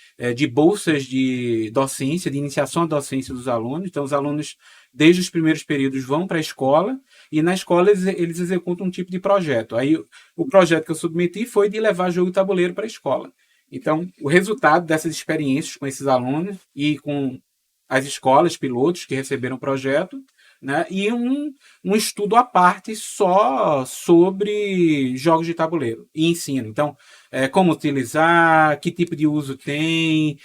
bolsas de docência, de iniciação à docência dos alunos. Então, os alunos, desde os primeiros períodos, vão para a escola e na escola eles executam um tipo de projeto. Aí, o projeto que eu submeti foi de levar jogo de tabuleiro para a escola. Então, o resultado dessas experiências com esses alunos e com as escolas pilotos que receberam o projeto, né, e um estudo à parte só sobre jogos de tabuleiro e ensino. Então, como utilizar, que tipo de uso tem,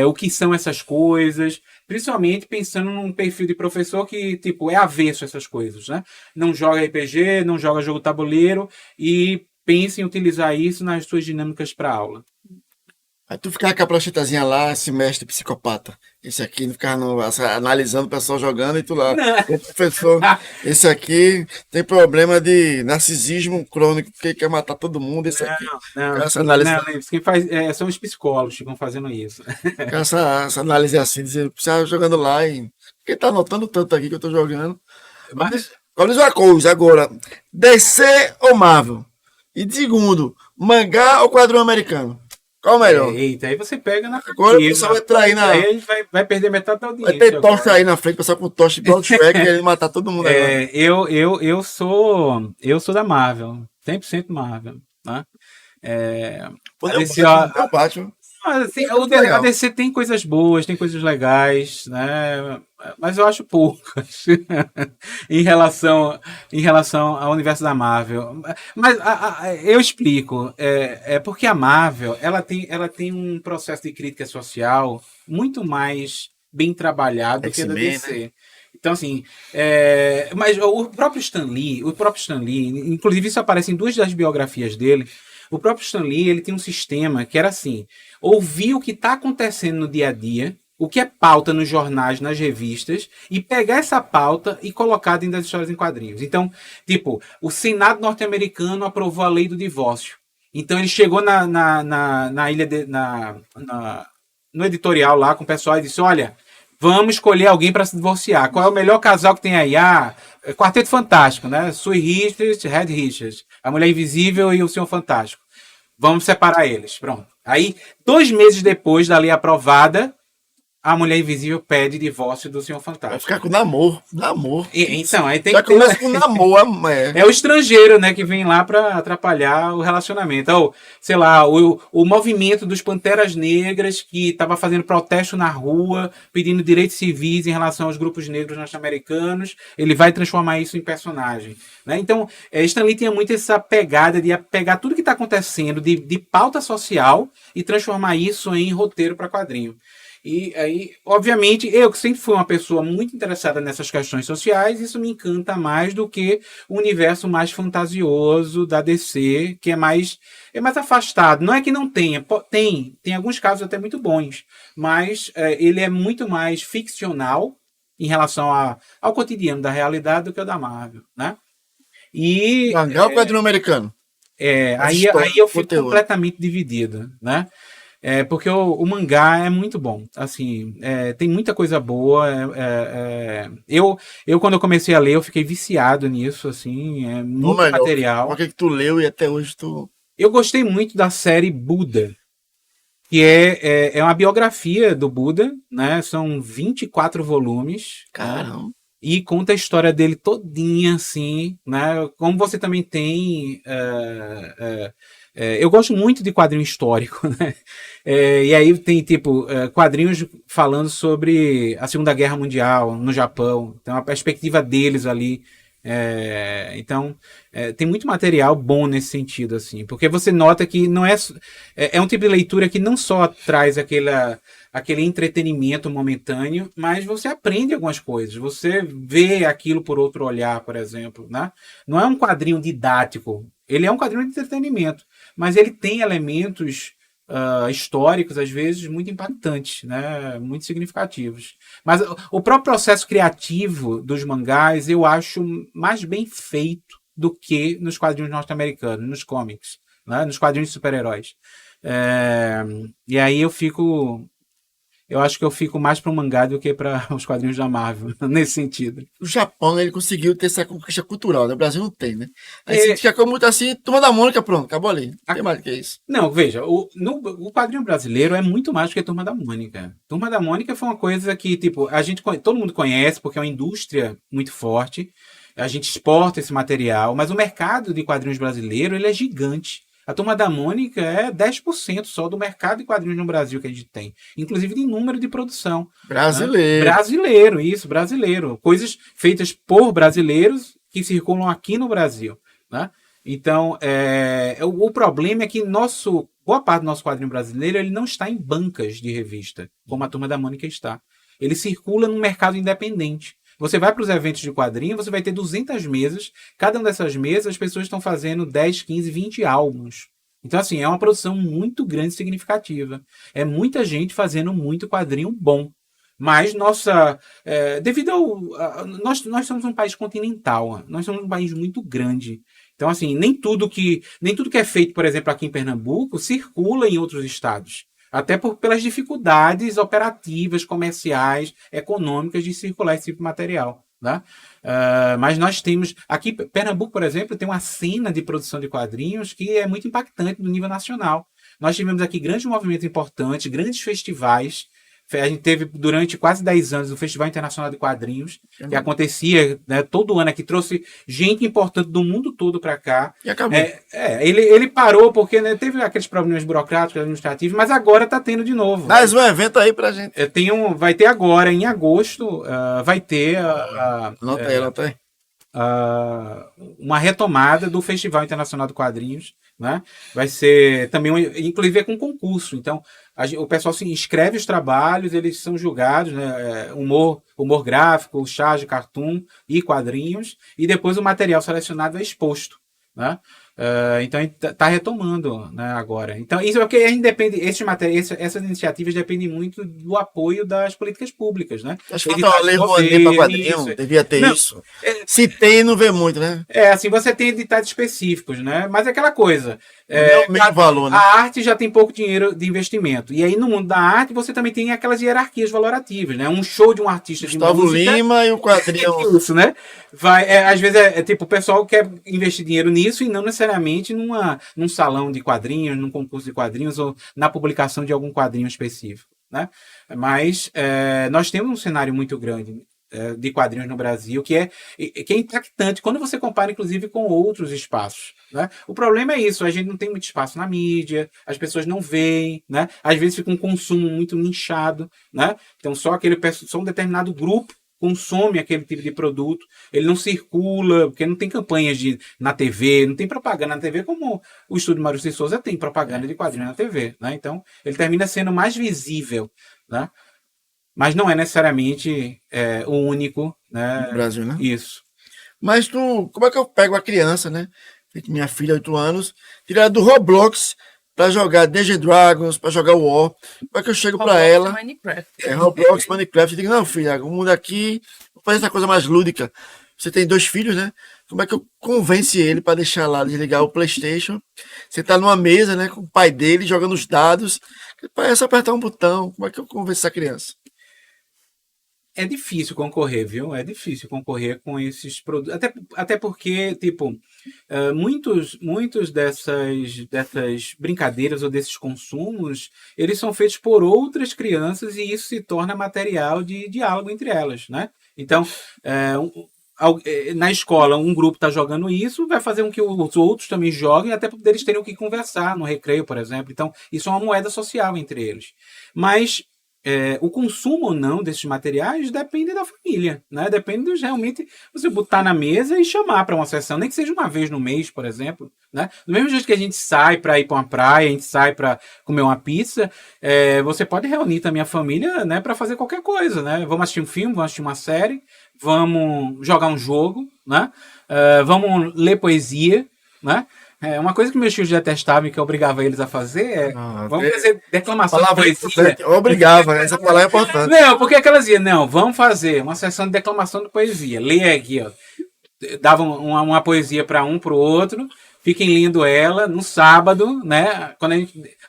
o que são essas coisas, principalmente pensando num perfil de professor que tipo, é avesso a essas coisas, né? Não joga RPG, não joga jogo tabuleiro e pensa em utilizar isso nas suas dinâmicas para aula. Aí tu ficava com a pranchetazinha lá, esse mestre psicopata. Esse aqui não ficava analisando o pessoal jogando e tu lá. O professor, esse aqui tem problema de narcisismo crônico, porque quer matar todo mundo. Esse aqui. Não, quem faz, são os psicólogos que vão fazendo isso. Essa análise assim, dizendo, você jogando lá e. Quem tá anotando tanto aqui que eu tô jogando. Mas, olha uma coisa agora. DC ou Marvel? E de segundo, mangá ou quadrinho americano? Qual o melhor? Eita, aí você pega na agora o pessoal vai trair na. Aí a gente vai perder metade da audiência. Vai ter tocha aí na frente, o pessoal com tocha igual o Shrek, querendo matar todo mundo agora. Eu sou da Marvel, 100% Marvel, né? O Batman. Mas, assim, a DC tem coisas boas, tem coisas legais, né? Mas eu acho poucas em relação ao universo da Marvel. Mas eu explico. Porque a Marvel ela tem um processo de crítica social muito mais bem trabalhado do que a da DC. Né? Então, assim, mas o próprio Stan Lee, inclusive isso aparece em 2 das biografias dele. O próprio Stan Lee, ele tem um sistema que era assim, ouvir o que está acontecendo no dia a dia, o que é pauta nos jornais, nas revistas, e pegar essa pauta e colocar dentro das histórias em quadrinhos. Então, tipo, o Senado norte-americano aprovou a lei do divórcio. Então ele chegou na ilha no editorial lá com o pessoal e disse, olha, vamos escolher alguém para se divorciar. Qual é o melhor casal que tem aí? Quarteto Fantástico, né? Sue Richards, Red Richards, a Mulher Invisível e o Senhor Fantástico. Vamos separar eles. Pronto. Aí, 2 meses depois da lei aprovada, a Mulher Invisível pede divórcio do Senhor Vai Fantástico. ficar com namoro. Então, aí tem Já que ter... começa com namoro, É o estrangeiro, né, que vem lá para atrapalhar o relacionamento. Ou, sei lá, o movimento dos Panteras Negras que estava fazendo protesto na rua, pedindo direitos civis em relação aos grupos negros norte-americanos, ele vai transformar isso em personagem. Né? Então, Stan Lee tinha muito essa pegada de pegar tudo que está acontecendo de pauta social e transformar isso em roteiro para quadrinho. E aí, obviamente, eu que sempre fui uma pessoa muito interessada nessas questões sociais, isso me encanta mais do que o universo mais fantasioso da DC, que é mais afastado. Não é que não tenha, tem alguns casos até muito bons, mas ele é muito mais ficcional em relação ao cotidiano da realidade do que o da Marvel, né? E Mangá ou quadrinho americano? aí eu fico completamente dividido, né? Porque o mangá é muito bom, assim, tem muita coisa boa. Eu quando eu comecei a ler, eu fiquei viciado nisso, assim, muito material. Por que tu leu e até hoje tu... Eu gostei muito da série Buda, que é uma biografia do Buda, né? São 24 volumes. Caramba. Né? E conta a história dele todinha, assim, né? Como você também tem... eu gosto muito de quadrinho histórico, né? E aí tem, tipo, quadrinhos falando sobre a Segunda Guerra Mundial no Japão. Tem uma perspectiva deles ali. Então, tem muito material bom nesse sentido, assim. Porque você nota que não é um tipo de leitura que não só traz aquele entretenimento momentâneo, mas você aprende algumas coisas. Você vê aquilo por outro olhar, por exemplo, né? Não é um quadrinho didático. Ele é um quadrinho de entretenimento. Mas ele tem elementos históricos, às vezes, muito impactantes, né? Muito significativos. Mas o próprio processo criativo dos mangás eu acho mais bem feito do que nos quadrinhos norte-americanos, nos comics, né? Nos quadrinhos de super-heróis. E aí eu acho que eu fico mais para o mangá do que para os quadrinhos da Marvel, nesse sentido. O Japão, ele conseguiu ter essa conquista cultural, né? O Brasil não tem, né? Aí se fica muito assim, Turma da Mônica, pronto, acabou ali. Não tem mais do que isso. Não, veja, o quadrinho brasileiro é muito mais do que Turma da Mônica. Turma da Mônica foi uma coisa que, tipo, todo mundo conhece, porque é uma indústria muito forte, a gente exporta esse material, mas o mercado de quadrinhos brasileiro, ele é gigante. A Turma da Mônica é 10% só do mercado de quadrinhos no Brasil que a gente tem. Inclusive de número de produção. Brasileiro. Né? Brasileiro. Coisas feitas por brasileiros que circulam aqui no Brasil. Né? Então, o problema é que boa parte do nosso quadrinho brasileiro ele não está em bancas de revista, como a Turma da Mônica está. Ele circula no mercado independente. Você vai para os eventos de quadrinho, você vai ter 200 mesas. Cada uma dessas mesas, as pessoas estão fazendo 10, 15, 20 álbuns. Então, assim, é uma produção muito grande e significativa. É muita gente fazendo muito quadrinho bom. Mas devido nós somos um país continental. Nós somos um país muito grande. Então, assim, nem tudo que é feito, por exemplo, aqui em Pernambuco, circula em outros estados. Até pelas dificuldades operativas, comerciais, econômicas de circular esse tipo de material. Né? Mas nós temos... Aqui, Pernambuco, por exemplo, tem uma cena de produção de quadrinhos que é muito impactante no nível nacional. Nós tivemos aqui grandes movimentos importantes, grandes festivais. A gente teve durante quase 10 anos o Festival Internacional de Quadrinhos, que acontecia, né, todo ano, que trouxe gente importante do mundo todo para cá. E acabou. Ele parou porque, né, teve aqueles problemas burocráticos, administrativos, mas agora está tendo de novo. Mais um evento aí pra gente. Vai ter agora, em agosto, vai ter Anota aí. Uma retomada do Festival Internacional de Quadrinhos. Né? Vai ser também, inclusive, com concurso. Então, o pessoal se inscreve os trabalhos, eles são julgados, né? Humor gráfico, charge, cartoon e quadrinhos, e depois o material selecionado é exposto. Né? Então, está retomando, né, agora. Então, isso é porque a gente depende, essas iniciativas dependem muito do apoio das políticas públicas. Né? Acho que falta uma lei Rouanet para quadrinho, devia ter isso. Se tem, não vê muito, né? Assim, você tem editados específicos, né? Mas é aquela coisa. É o mesmo valor, né? A arte já tem pouco dinheiro de investimento. E aí, no mundo da arte, você também tem aquelas hierarquias valorativas, né? Um show de um artista Gustavo de música... Lima e o quadrinho... Isso, né? Às vezes, tipo, o pessoal quer investir dinheiro nisso e não necessariamente num salão de quadrinhos, num concurso de quadrinhos ou na publicação de algum quadrinho específico. né? Mas nós temos um cenário muito grande de quadrinhos no Brasil, que é impactante quando você compara, inclusive, com outros espaços, né? O problema é isso, a gente não tem muito espaço na mídia, as pessoas não veem, né? Às vezes fica um consumo muito nichado, né? Então só um determinado grupo consome aquele tipo de produto, ele não circula, porque não tem campanhas na TV, não tem propaganda na TV, como o estúdio Maurício de Souza tem propaganda de quadrinhos na TV, né? Então ele termina sendo mais visível, né? Mas não é necessariamente o único, né? No Brasil, né? Isso. Mas como é que eu pego a criança, né? Minha filha, 8 anos, tirar ela do Roblox pra jogar Dungeons Dragons, pra jogar War. Como é que eu chego pra Roblox ela? e Minecraft. Roblox, Minecraft. Eu digo, não, filha, o mundo aqui, vou fazer essa coisa mais lúdica. Você tem 2 filhos, né? Como é que eu convence ele pra deixar lá, desligar o PlayStation, sentar numa mesa, né, com o pai dele, jogando os dados? Pai, é só apertar um botão. Como é que eu convenço essa criança? É difícil concorrer, viu? É difícil concorrer com esses produtos. Até porque, tipo, muitos dessas brincadeiras ou desses consumos, eles são feitos por outras crianças e isso se torna material de diálogo entre elas, né? Então, na escola, um grupo está jogando isso, vai fazer com que os outros também joguem, até porque eles terem o que conversar no recreio, por exemplo. Então, isso é uma moeda social entre eles. Mas o consumo ou não desses materiais depende da família, né? Depende de realmente você botar na mesa e chamar para uma sessão, nem que seja uma vez no mês, por exemplo, né? Do mesmo jeito que a gente sai para ir para uma praia, a gente sai para comer uma pizza, você pode reunir também a família, né, para fazer qualquer coisa, né? Vamos assistir um filme, vamos assistir uma série, vamos jogar um jogo, né? Vamos ler poesia, né? Uma coisa que meus filhos detestavam e que eu obrigava eles a fazer vamos fazer declamação de poesia. Obrigava, essa palavra é importante. Não, porque aquelas diziam, não, vamos fazer uma sessão de declamação de poesia. Leia aqui, ó. Davam uma poesia para um, para o outro. Fiquem lendo ela no sábado, né?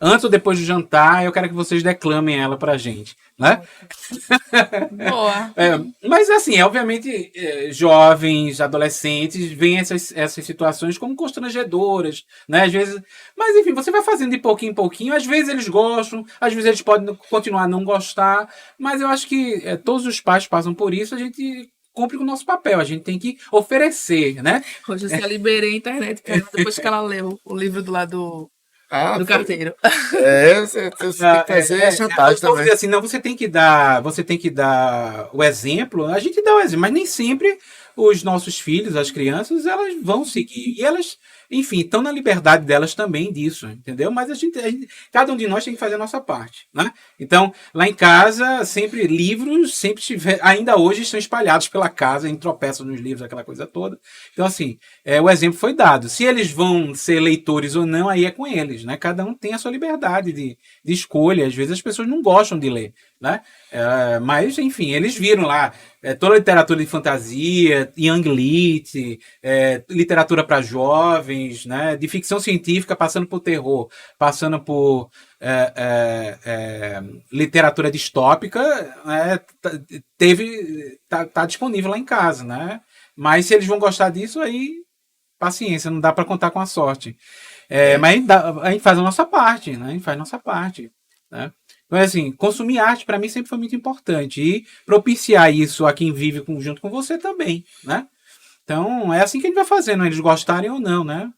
Antes ou depois do jantar, eu quero que vocês declamem ela pra gente, né? Boa. Mas assim, obviamente, jovens, adolescentes veem essas situações como constrangedoras, né? Às vezes, mas enfim, você vai fazendo de pouquinho em pouquinho. Às vezes eles gostam, às vezes eles podem continuar a não gostar, mas eu acho que todos os pais passam por isso. A gente cumpre com o nosso papel, a gente tem que oferecer, né? Hoje eu liberei a internet, cara, depois que ela leu o livro do lado do carteiro. Você tem que fazer chantagem também. Dizer assim, não, você tem que dar o exemplo, a gente dá o exemplo, mas nem sempre os nossos filhos, as crianças, elas vão seguir. E elas, enfim, estão na liberdade delas também disso, entendeu? Mas cada um de nós tem que fazer a nossa parte, né? Então, lá em casa, sempre livros, ainda hoje estão espalhados pela casa, a gente tropeça nos livros, aquela coisa toda. Então, assim, o exemplo foi dado. Se eles vão ser leitores ou não, aí é com eles, né? Cada um tem a sua liberdade de escolha. Às vezes as pessoas não gostam de ler, né? Mas, enfim, eles viram lá toda a literatura de fantasia, Young Lit, literatura para jovens, né? De ficção científica, passando por terror, passando por literatura distópica, tá disponível lá em casa, né? Mas se eles vão gostar disso, aí paciência, não dá para contar com a sorte. Mas a gente faz a nossa parte, né? A gente faz a nossa parte, né? Então, assim, consumir arte para mim sempre foi muito importante e propiciar isso a quem vive junto com você também, né? Então, é assim que a gente vai fazendo, eles gostarem ou não, né?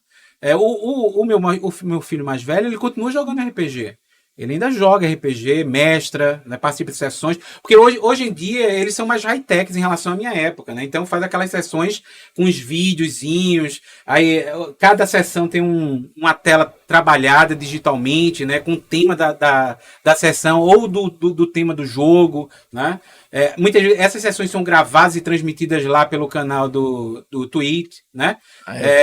O meu filho mais velho, ele continua jogando RPG. Ele ainda joga RPG, mestra, né, participa de sessões, porque hoje em dia eles são mais high-techs em relação à minha época, né? Então faz aquelas sessões com os videozinhos, aí cada sessão tem uma tela trabalhada digitalmente, né, com o tema da sessão ou do tema do jogo, né? Muitas vezes essas sessões são gravadas e transmitidas lá pelo canal do Twitch, né?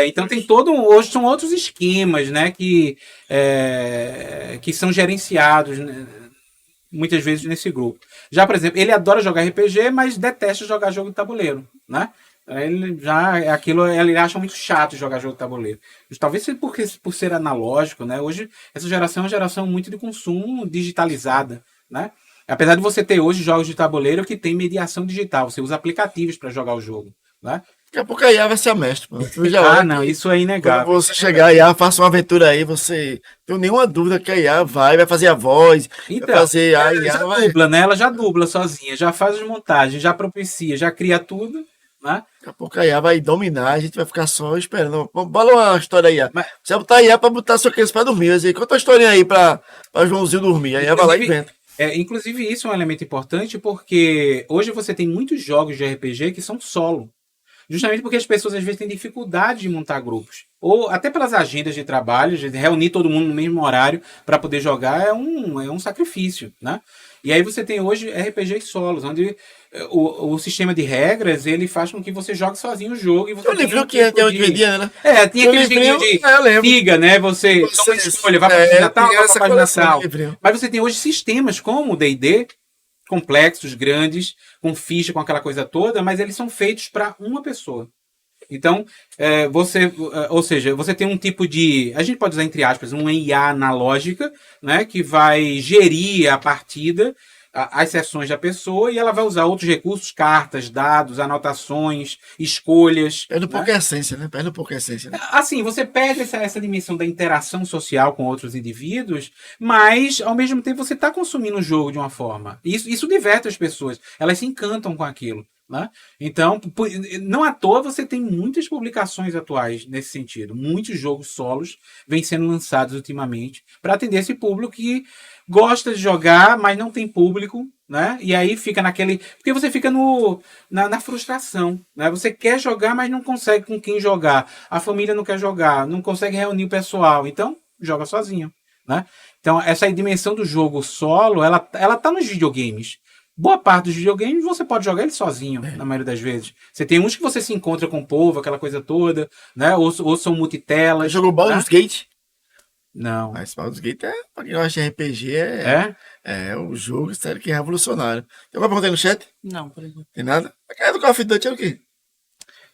Então tem hoje são outros esquemas, né, que são gerenciados, né, muitas vezes nesse grupo. Já, por exemplo, ele adora jogar RPG, mas detesta jogar jogo de tabuleiro, né? Ele acha muito chato jogar jogo de tabuleiro. Talvez por ser analógico, né? Hoje essa geração é uma geração muito de consumo digitalizada, né? Apesar de você ter hoje jogos de tabuleiro que tem mediação digital, você usa aplicativos para jogar o jogo, né? Daqui a pouco a IA vai ser a mestre, mano. Tu já olha não, que isso é quando inegável. você chegar, a IA, faça uma aventura aí, você... Não tenho nenhuma dúvida que a IA vai fazer a voz, vai Então, fazer a ela IA, já vai... dubla, né? Ela já dubla sozinha, já faz as montagens, já propicia, já cria tudo, né? Daqui a pouco a IA vai dominar, a gente vai ficar só esperando. Bola uma história aí, ó. Mas- Você vai botar a IA pra botar sua criança pra dormir. Vai dizer, conta uma historinha aí pra Joãozinho dormir. A IA vai lá e inventa. Inclusive, isso é um elemento importante porque hoje você tem muitos jogos de RPG que são solo. Justamente porque as pessoas às vezes têm dificuldade de montar grupos. Ou até pelas agendas de trabalho, de reunir todo mundo no mesmo horário para poder jogar é um sacrifício, né? E aí você tem hoje RPGs solos, onde o sistema de regras ele faz com que você jogue sozinho o jogo. E você Tem um tenha livrinho um que tipo hoje de- em dia, né? tinha Tem um aquele livrinho livrinho, de eu lembro. siga, né? Você toma escolha, vai pra página tal, vai essa pra página coleção de tal. livrinho. Mas você tem hoje sistemas como o D&D, complexos, grandes, com ficha, com aquela coisa toda, mas eles são feitos para uma pessoa. Então, ou seja, você tem um tipo de, a gente pode usar entre aspas, uma IA analógica, né, que vai gerir a partida, as sessões da pessoa, e ela vai usar outros recursos, cartas, dados, anotações, escolhas. Perde um né? pouco a essência, né? Perde um pouco a essência. Né? Assim, você perde essa dimensão da interação social com outros indivíduos, mas, ao mesmo tempo, você está consumindo o jogo de uma forma. Isso diverte as pessoas. Elas se encantam com aquilo. Né? Então, não à toa você tem muitas publicações atuais nesse sentido. Muitos jogos solos vêm sendo lançados ultimamente para atender esse público que gosta de jogar, mas não tem público, né? E aí fica naquele... Porque você fica na frustração, né? Você quer jogar, mas não consegue com quem jogar. A família não quer jogar, não consegue reunir o pessoal. Então, joga sozinho, né? Então, essa dimensão do jogo solo, ela tá nos videogames. Boa parte dos videogames você pode jogar ele sozinho, na maioria das vezes. Você tem uns que você se encontra com o povo, aquela coisa toda, né? Ou são multitelas. Jogou Baldur's Gate? Não. Mas Baldur's Gate pra quem gosta de RPG, é o jogo, sério, que é revolucionário. Tem alguma pergunta aí no chat? Não, por enquanto. Tem nada? A cara do Call of Duty é o quê?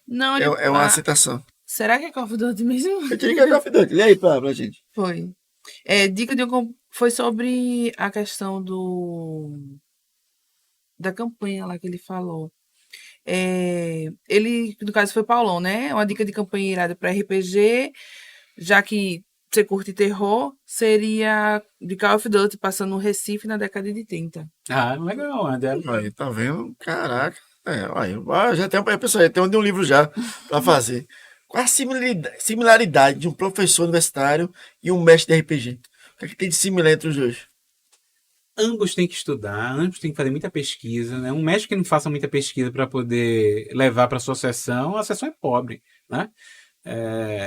Não, É uma aceitação. Será que é Call of Duty mesmo? Eu tirei que é Call of Duty. Lê aí pra gente. Foi. Dica de foi sobre a questão da campanha lá que ele falou. Ele, no caso, foi Paulão, né? Uma dica de campanha irada para RPG, já que você curte terror, seria de Call of Duty passando no Recife na década de 30. Legal, André. Aí, tá vendo? Caraca. Já tem uma pessoa, tem um livro já pra fazer. Qual a similaridade de um professor universitário e um mestre de RPG? O que é que tem de similar entre os dois? Ambos têm que estudar, ambos têm que fazer muita pesquisa, né? Um mestre que não faça muita pesquisa para poder levar para sua sessão, a sessão é pobre, né?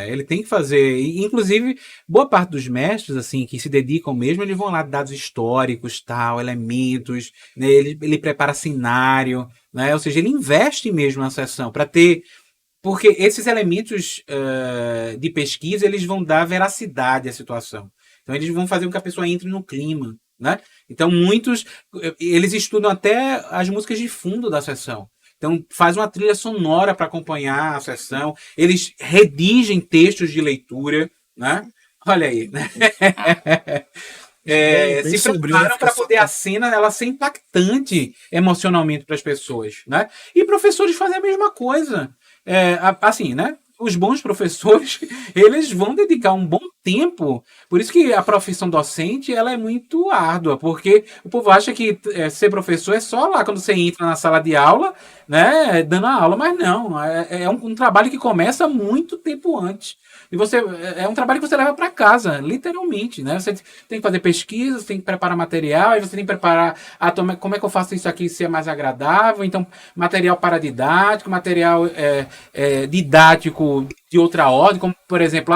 Ele tem que fazer, inclusive boa parte dos mestres assim que se dedicam mesmo, eles vão lá de dados históricos, tal, elementos, né? Ele prepara cenário, né? Ou seja, ele investe mesmo na sessão para ter, porque esses elementos de pesquisa eles vão dar veracidade à situação. Então eles vão fazer com que a pessoa entre no clima, né? Então muitos eles estudam até as músicas de fundo da sessão. Então, faz uma trilha sonora para acompanhar a sessão. Eles redigem textos de leitura, né? Olha aí, né? Se preparam para poder a cena ela ser impactante emocionalmente para as pessoas, né? E professores fazem a mesma coisa. Assim, né? Os bons professores, eles vão dedicar um bom tempo. Por isso que a profissão docente ela é muito árdua, porque o povo acha que ser professor é só lá quando você entra na sala de aula, né, dando a aula, mas não. É um trabalho que começa muito tempo antes. E é um trabalho que você leva para casa, literalmente, né? Você tem que fazer pesquisa, você tem que preparar material, aí você tem que preparar como é que eu faço isso aqui ser mais agradável. Então, material paradidático, material didático de outra ordem, como por exemplo,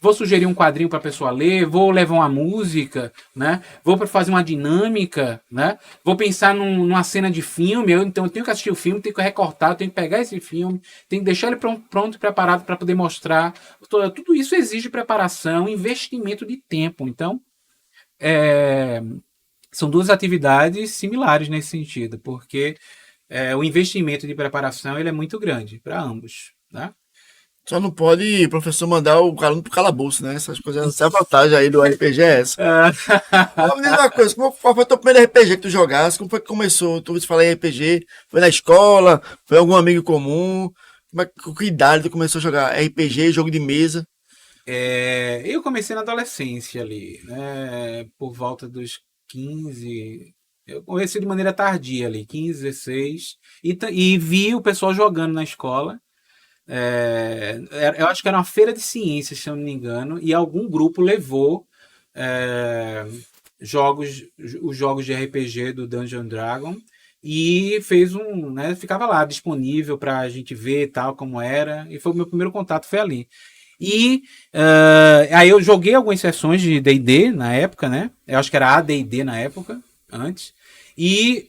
vou sugerir um quadrinho para a pessoa ler, vou levar uma música, né? Vou fazer uma dinâmica, né? Vou pensar numa cena de filme, então eu tenho que assistir o filme, tenho que recortar, eu tenho que pegar esse filme, tenho que deixar ele pronto e preparado para poder mostrar. Tudo isso exige preparação, investimento de tempo. Então, são duas atividades similares nesse sentido, porque o investimento de preparação ele é muito grande para ambos, né? Só não pode o professor mandar o aluno pro calabouço, né? Essas coisas, essa é a vantagem aí do RPG é essa. Me diz uma coisa, qual foi o teu primeiro RPG que tu jogasse? Como foi que começou? Tu ouviu falar em RPG? Foi na escola? Foi algum amigo comum? Com que idade tu começou a jogar RPG, jogo de mesa? Eu comecei na adolescência ali, né? Por volta dos 15. Eu comecei de maneira tardia ali, 15, 16. E vi o pessoal jogando na escola. Eu acho que era uma feira de ciências, se eu não me engano, e algum grupo levou é, os jogos de RPG do Dungeon Dragon e fez né, ficava lá disponível para a gente ver e tal como era, e foi o meu primeiro contato foi ali. E aí eu joguei algumas sessões de D&D na época, né? Eu acho que era AD&D na época, antes. E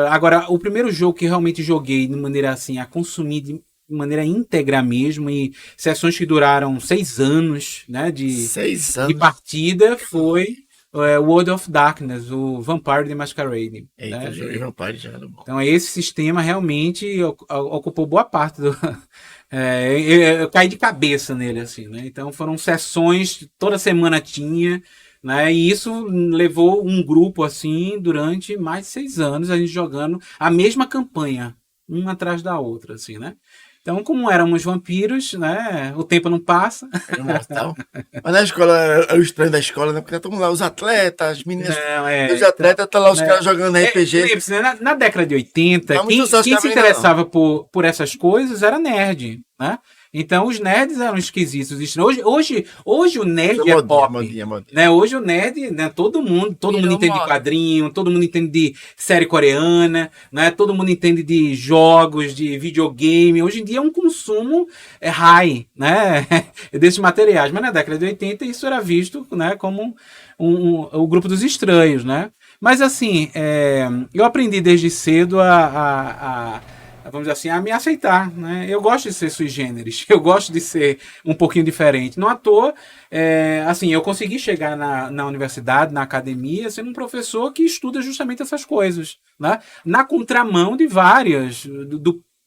agora, o primeiro jogo que realmente joguei de maneira assim, a consumir de maneira íntegra mesmo, e sessões que duraram 6 anos, né, de 6 de anos. partida, foi World of Darkness, o Vampire the Masquerade. Eita, Né? joguei Vampire já, era bom. Então esse sistema realmente ocupou boa parte do. Eu caí de cabeça nele, assim, né? Então foram sessões, toda semana tinha, né? E isso levou um grupo assim durante mais de 6 anos, a gente jogando a mesma campanha, uma atrás da outra, assim, né? Então, como éramos vampiros, né? O tempo não passa. Era mortal. Mas na escola, era o estranho da escola, né? Porque estão lá os atletas, as meninas. Não, Os atletas, tá lá os né? caras jogando RPG. Lembre-se, né? Na década de 80, Mas muitos anos quem que se a menina interessava por essas coisas era nerd, né? Então os nerds eram esquisitos. Hoje o nerd Modinha, é pop. modinha. Né? Hoje o nerd, né? Todo mundo Virou entende de moda. quadrinho, todo mundo entende de série coreana, né? Todo mundo entende de jogos, de videogame. Hoje em dia é um consumo high, né? Desses materiais. Mas na década de 80 isso era visto, né? Como o grupo dos estranhos, né? Mas assim, eu aprendi desde cedo vamos dizer assim, a me aceitar, né? Eu gosto de ser sui generis, eu gosto de ser um pouquinho diferente. Não à toa, assim, eu consegui chegar na universidade, na academia, sendo um professor que estuda justamente essas coisas, né? Na contramão de várias,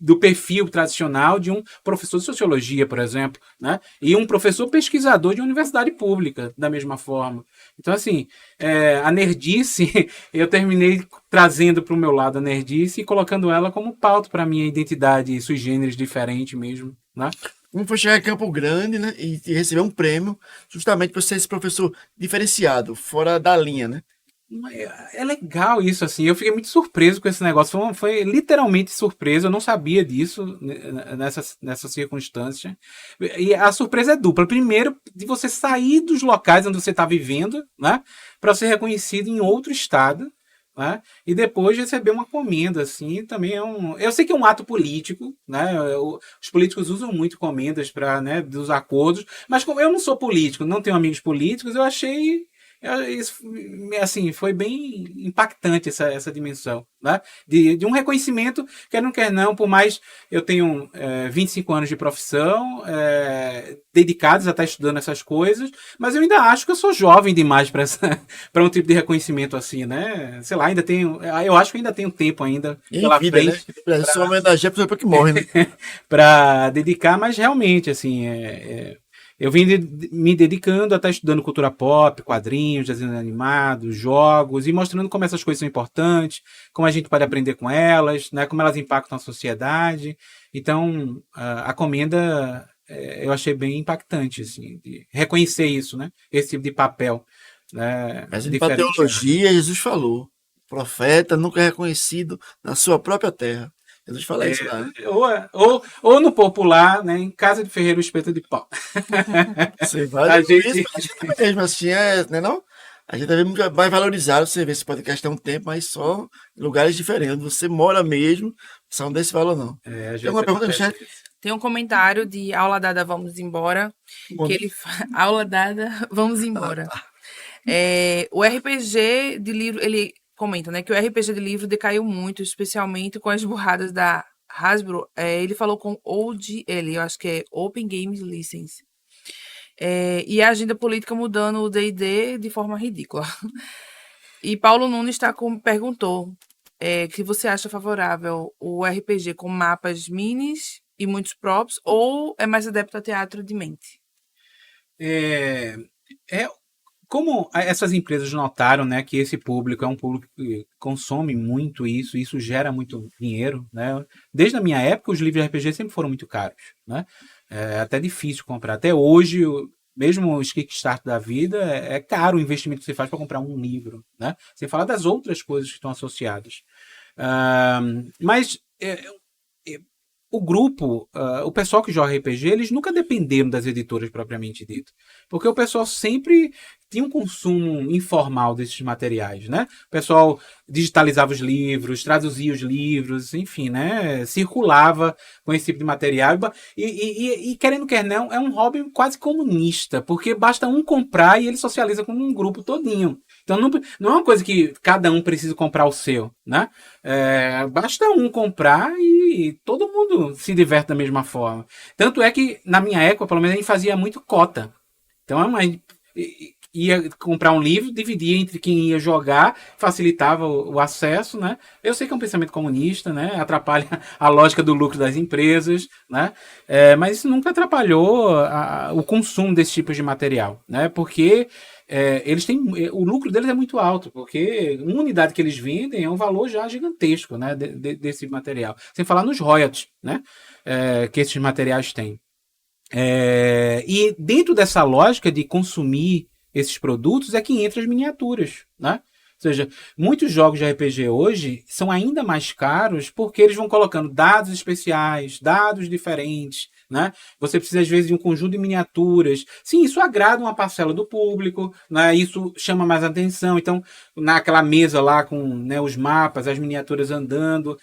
do perfil tradicional de um professor de sociologia, por exemplo, né? E um professor pesquisador de universidade pública, da mesma forma. Então, assim, a nerdice, eu terminei trazendo para o meu lado a nerdice e colocando ela como pauta para a minha identidade sui generis diferente mesmo, né? Como foi chegar em Campo Grande, né? E receber um prêmio, justamente por ser esse professor diferenciado, fora da linha, né? É legal isso, assim. Eu fiquei muito surpreso com esse negócio. Foi literalmente surpresa. Eu não sabia disso nessa circunstância. E a surpresa é dupla. Primeiro, de você sair dos locais onde você está vivendo, né? Para ser reconhecido em outro estado. Né? E depois receber uma comenda, assim, também é eu sei que é um ato político, né? Os políticos usam muito comendas para, né, dos acordos, mas como eu não sou político, não tenho amigos políticos, eu achei isso, assim, foi bem impactante essa dimensão, né? De um reconhecimento, quer não, por mais eu tenho 25 anos de profissão, dedicados a estar estudando essas coisas, mas eu ainda acho que eu sou jovem demais para um tipo de reconhecimento assim, né? Sei lá, eu acho que ainda tenho tempo ainda E pela em vida, frente, né? Só homenageia a pessoa que morre, né? para dedicar, mas realmente, assim, eu vim me dedicando a estar estudando cultura pop, quadrinhos, desenhos animados, jogos, e mostrando como essas coisas são importantes, como a gente pode aprender com elas, né, como elas impactam a sociedade. Então, a comenda eu achei bem impactante, assim, de reconhecer isso, né, esse tipo de papel. Né, Mas para diferente. teologia, Jesus falou: profeta nunca é reconhecido na sua própria terra. Jesus fala isso lá, né? Ou no popular, né, em casa de ferreiro espeto de pau. Você vai A a gente- gente mesmo assim, né não? A gente vai valorizar, você vê esse podcast tem um tempo, mas só em lugares diferentes. Onde você mora mesmo, você não dá esse valor, não. Às Tem vezes alguma pergunta no acontece chat? isso. Tem um comentário de Aula Dada, Vamos Embora. Que ele Aula Dada, Vamos Embora. O RPG de livro, ele comenta, né, que o RPG de livro decaiu muito, especialmente com as burradas da Hasbro. Ele falou com eu acho que é Open Games License. E a agenda política mudando o D&D de forma ridícula. E Paulo Nunes perguntou que você acha favorável o RPG com mapas minis e muitos props, ou é mais adepto a teatro de mente? É, como essas empresas notaram, né, que esse público é um público que consome muito isso gera muito dinheiro, né? Desde a minha época, os livros de RPG sempre foram muito caros, né? É até difícil comprar. Até hoje, mesmo os Kickstarter da vida, é caro o investimento que você faz para comprar um livro, né? Sem falar das outras coisas que estão associadas. Mas o grupo, o pessoal que joga RPG, eles nunca dependeram das editoras propriamente dito. Porque o pessoal sempre tinha um consumo informal desses materiais, né? O pessoal digitalizava os livros, traduzia os livros, enfim, né? Circulava com esse tipo de material. E querendo quer não, é um hobby quase comunista, porque basta um comprar e ele socializa com um grupo todinho. Então não é uma coisa que cada um precisa comprar o seu, né? Basta um comprar e todo mundo se diverte da mesma forma. Tanto é que, na minha época, pelo menos, a gente fazia muito cota. Então, a gente ia comprar um livro, dividia entre quem ia jogar, facilitava o acesso, né? Eu sei que é um pensamento comunista, né? Atrapalha a lógica do lucro das empresas, né? Mas isso nunca atrapalhou o consumo desse tipo de material, né? Porque eles têm, o lucro deles é muito alto, porque uma unidade que eles vendem é um valor já gigantesco, né? Desse material. Sem falar nos royalties, né? Que esses materiais têm. E dentro dessa lógica de consumir esses produtos é que entram as miniaturas, né? Ou seja, muitos jogos de RPG hoje são ainda mais caros porque eles vão colocando dados especiais, dados diferentes, né? Você precisa, às vezes, de um conjunto de miniaturas. Sim, isso agrada uma parcela do público, né? Isso chama mais atenção. Então, naquela mesa lá com, né, os mapas, as miniaturas andando.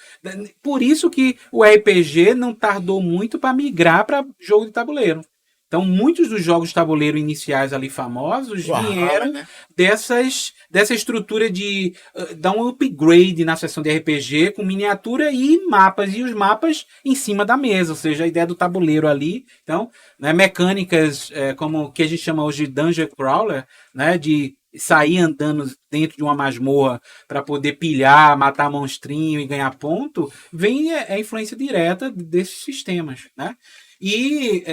Por isso que o RPG não tardou muito para migrar para jogo de tabuleiro. Então, muitos dos jogos de tabuleiro iniciais ali famosos vieram, né, dessa estrutura de dar um upgrade na seção de RPG com miniatura e mapas, e os mapas em cima da mesa, ou seja, a ideia do tabuleiro ali. Então, né, mecânicas como que a gente chama hoje de Dungeon Crawler, né, de sair andando dentro de uma masmorra para poder pilhar, matar monstrinho e ganhar ponto, vem a influência direta desses sistemas, né? E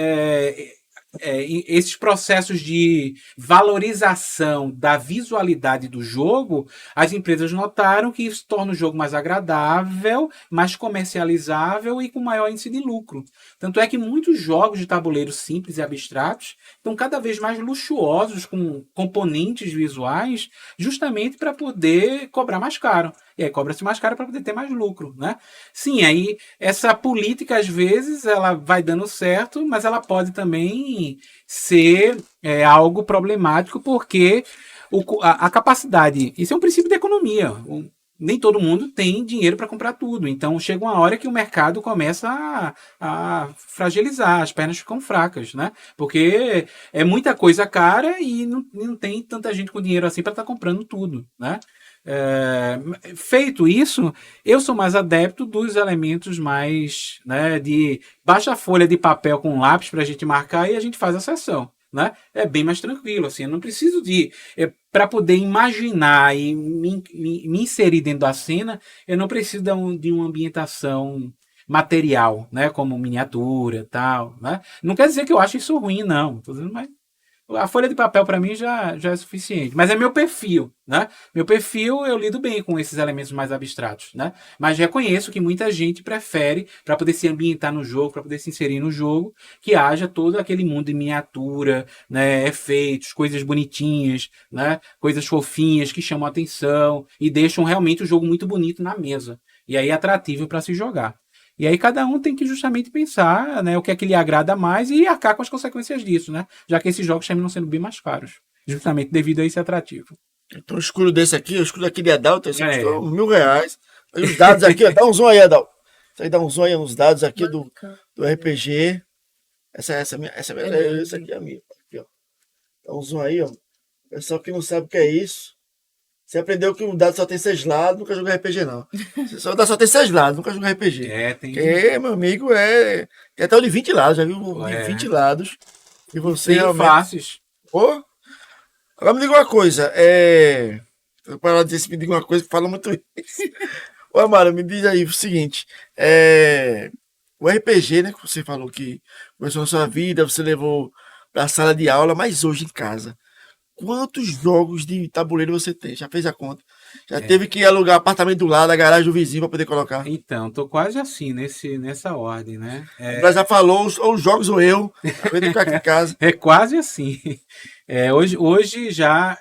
esses processos de valorização da visualidade do jogo, as empresas notaram que isso torna o jogo mais agradável, mais comercializável e com maior índice de lucro. Tanto é que muitos jogos de tabuleiro simples e abstratos estão cada vez mais luxuosos, com componentes visuais, justamente para poder cobrar mais caro. E aí cobra-se mais caro para poder ter mais lucro, né? Sim, aí essa política, às vezes, ela vai dando certo, mas ela pode também ser algo problemático, porque a capacidade... Isso é um princípio da economia. Nem todo mundo tem dinheiro para comprar tudo. Então, chega uma hora que o mercado começa a fragilizar, as pernas ficam fracas, né? Porque é muita coisa cara e não tem tanta gente com dinheiro assim para estar comprando tudo, né? Feito isso, eu sou mais adepto dos elementos mais, né, de baixa folha de papel com lápis para a gente marcar e a gente faz a sessão, né? É bem mais tranquilo, assim, eu não preciso de para poder imaginar e me inserir dentro da cena, eu não preciso de uma ambientação material, né, como miniatura, tal, né? Não quer dizer que eu acho isso ruim, não, tô dizendo, mas a folha de papel para mim já é suficiente. Mas é meu perfil, né? Meu perfil, eu lido bem com esses elementos mais abstratos, né? Mas reconheço que muita gente prefere, para poder se ambientar no jogo, para poder se inserir no jogo, que haja todo aquele mundo de miniatura, né? Efeitos, coisas bonitinhas, né? Coisas fofinhas que chamam a atenção e deixam realmente o jogo muito bonito na mesa. E aí é atrativo para se jogar. E aí cada um tem que justamente pensar, né, o que é que lhe agrada mais e arcar com as consequências disso, né? Já que esses jogos terminam sendo bem mais caros, justamente devido a esse atrativo. Então o escudo desse aqui, o escudo aqui de Adalto, esse custou R$1.000. E os dados aqui, ó, dá um zoom aí, Adalto. Isso aí dá um zoom aí nos dados aqui do RPG. Essa aqui é a minha. Aqui, ó. Dá um zoom aí, ó. Pessoal que não sabe o que é isso. Você aprendeu que o dado só tem 6 lados, nunca jogou RPG, não. O dado só tem 6 lados, nunca jogou RPG. Tem. Meu amigo, tem até o de 20 lados, já viu? De 20 lados. E você tem realmente... fáceis. Agora me diga uma coisa, vou parar de dizer, me diga uma coisa que fala muito isso. Ô, Amaro, me diz aí o seguinte, o RPG, né, que você falou que começou na sua vida, você levou para a sala de aula, mas hoje em casa, quantos jogos de tabuleiro você tem? Já fez a conta? Já teve que alugar apartamento do lado, a garagem do vizinho para poder colocar? Então, tô quase assim, nessa ordem, né? Ela já falou, ou os jogos ou eu, pra poder ficar aqui em casa. É quase assim. Hoje já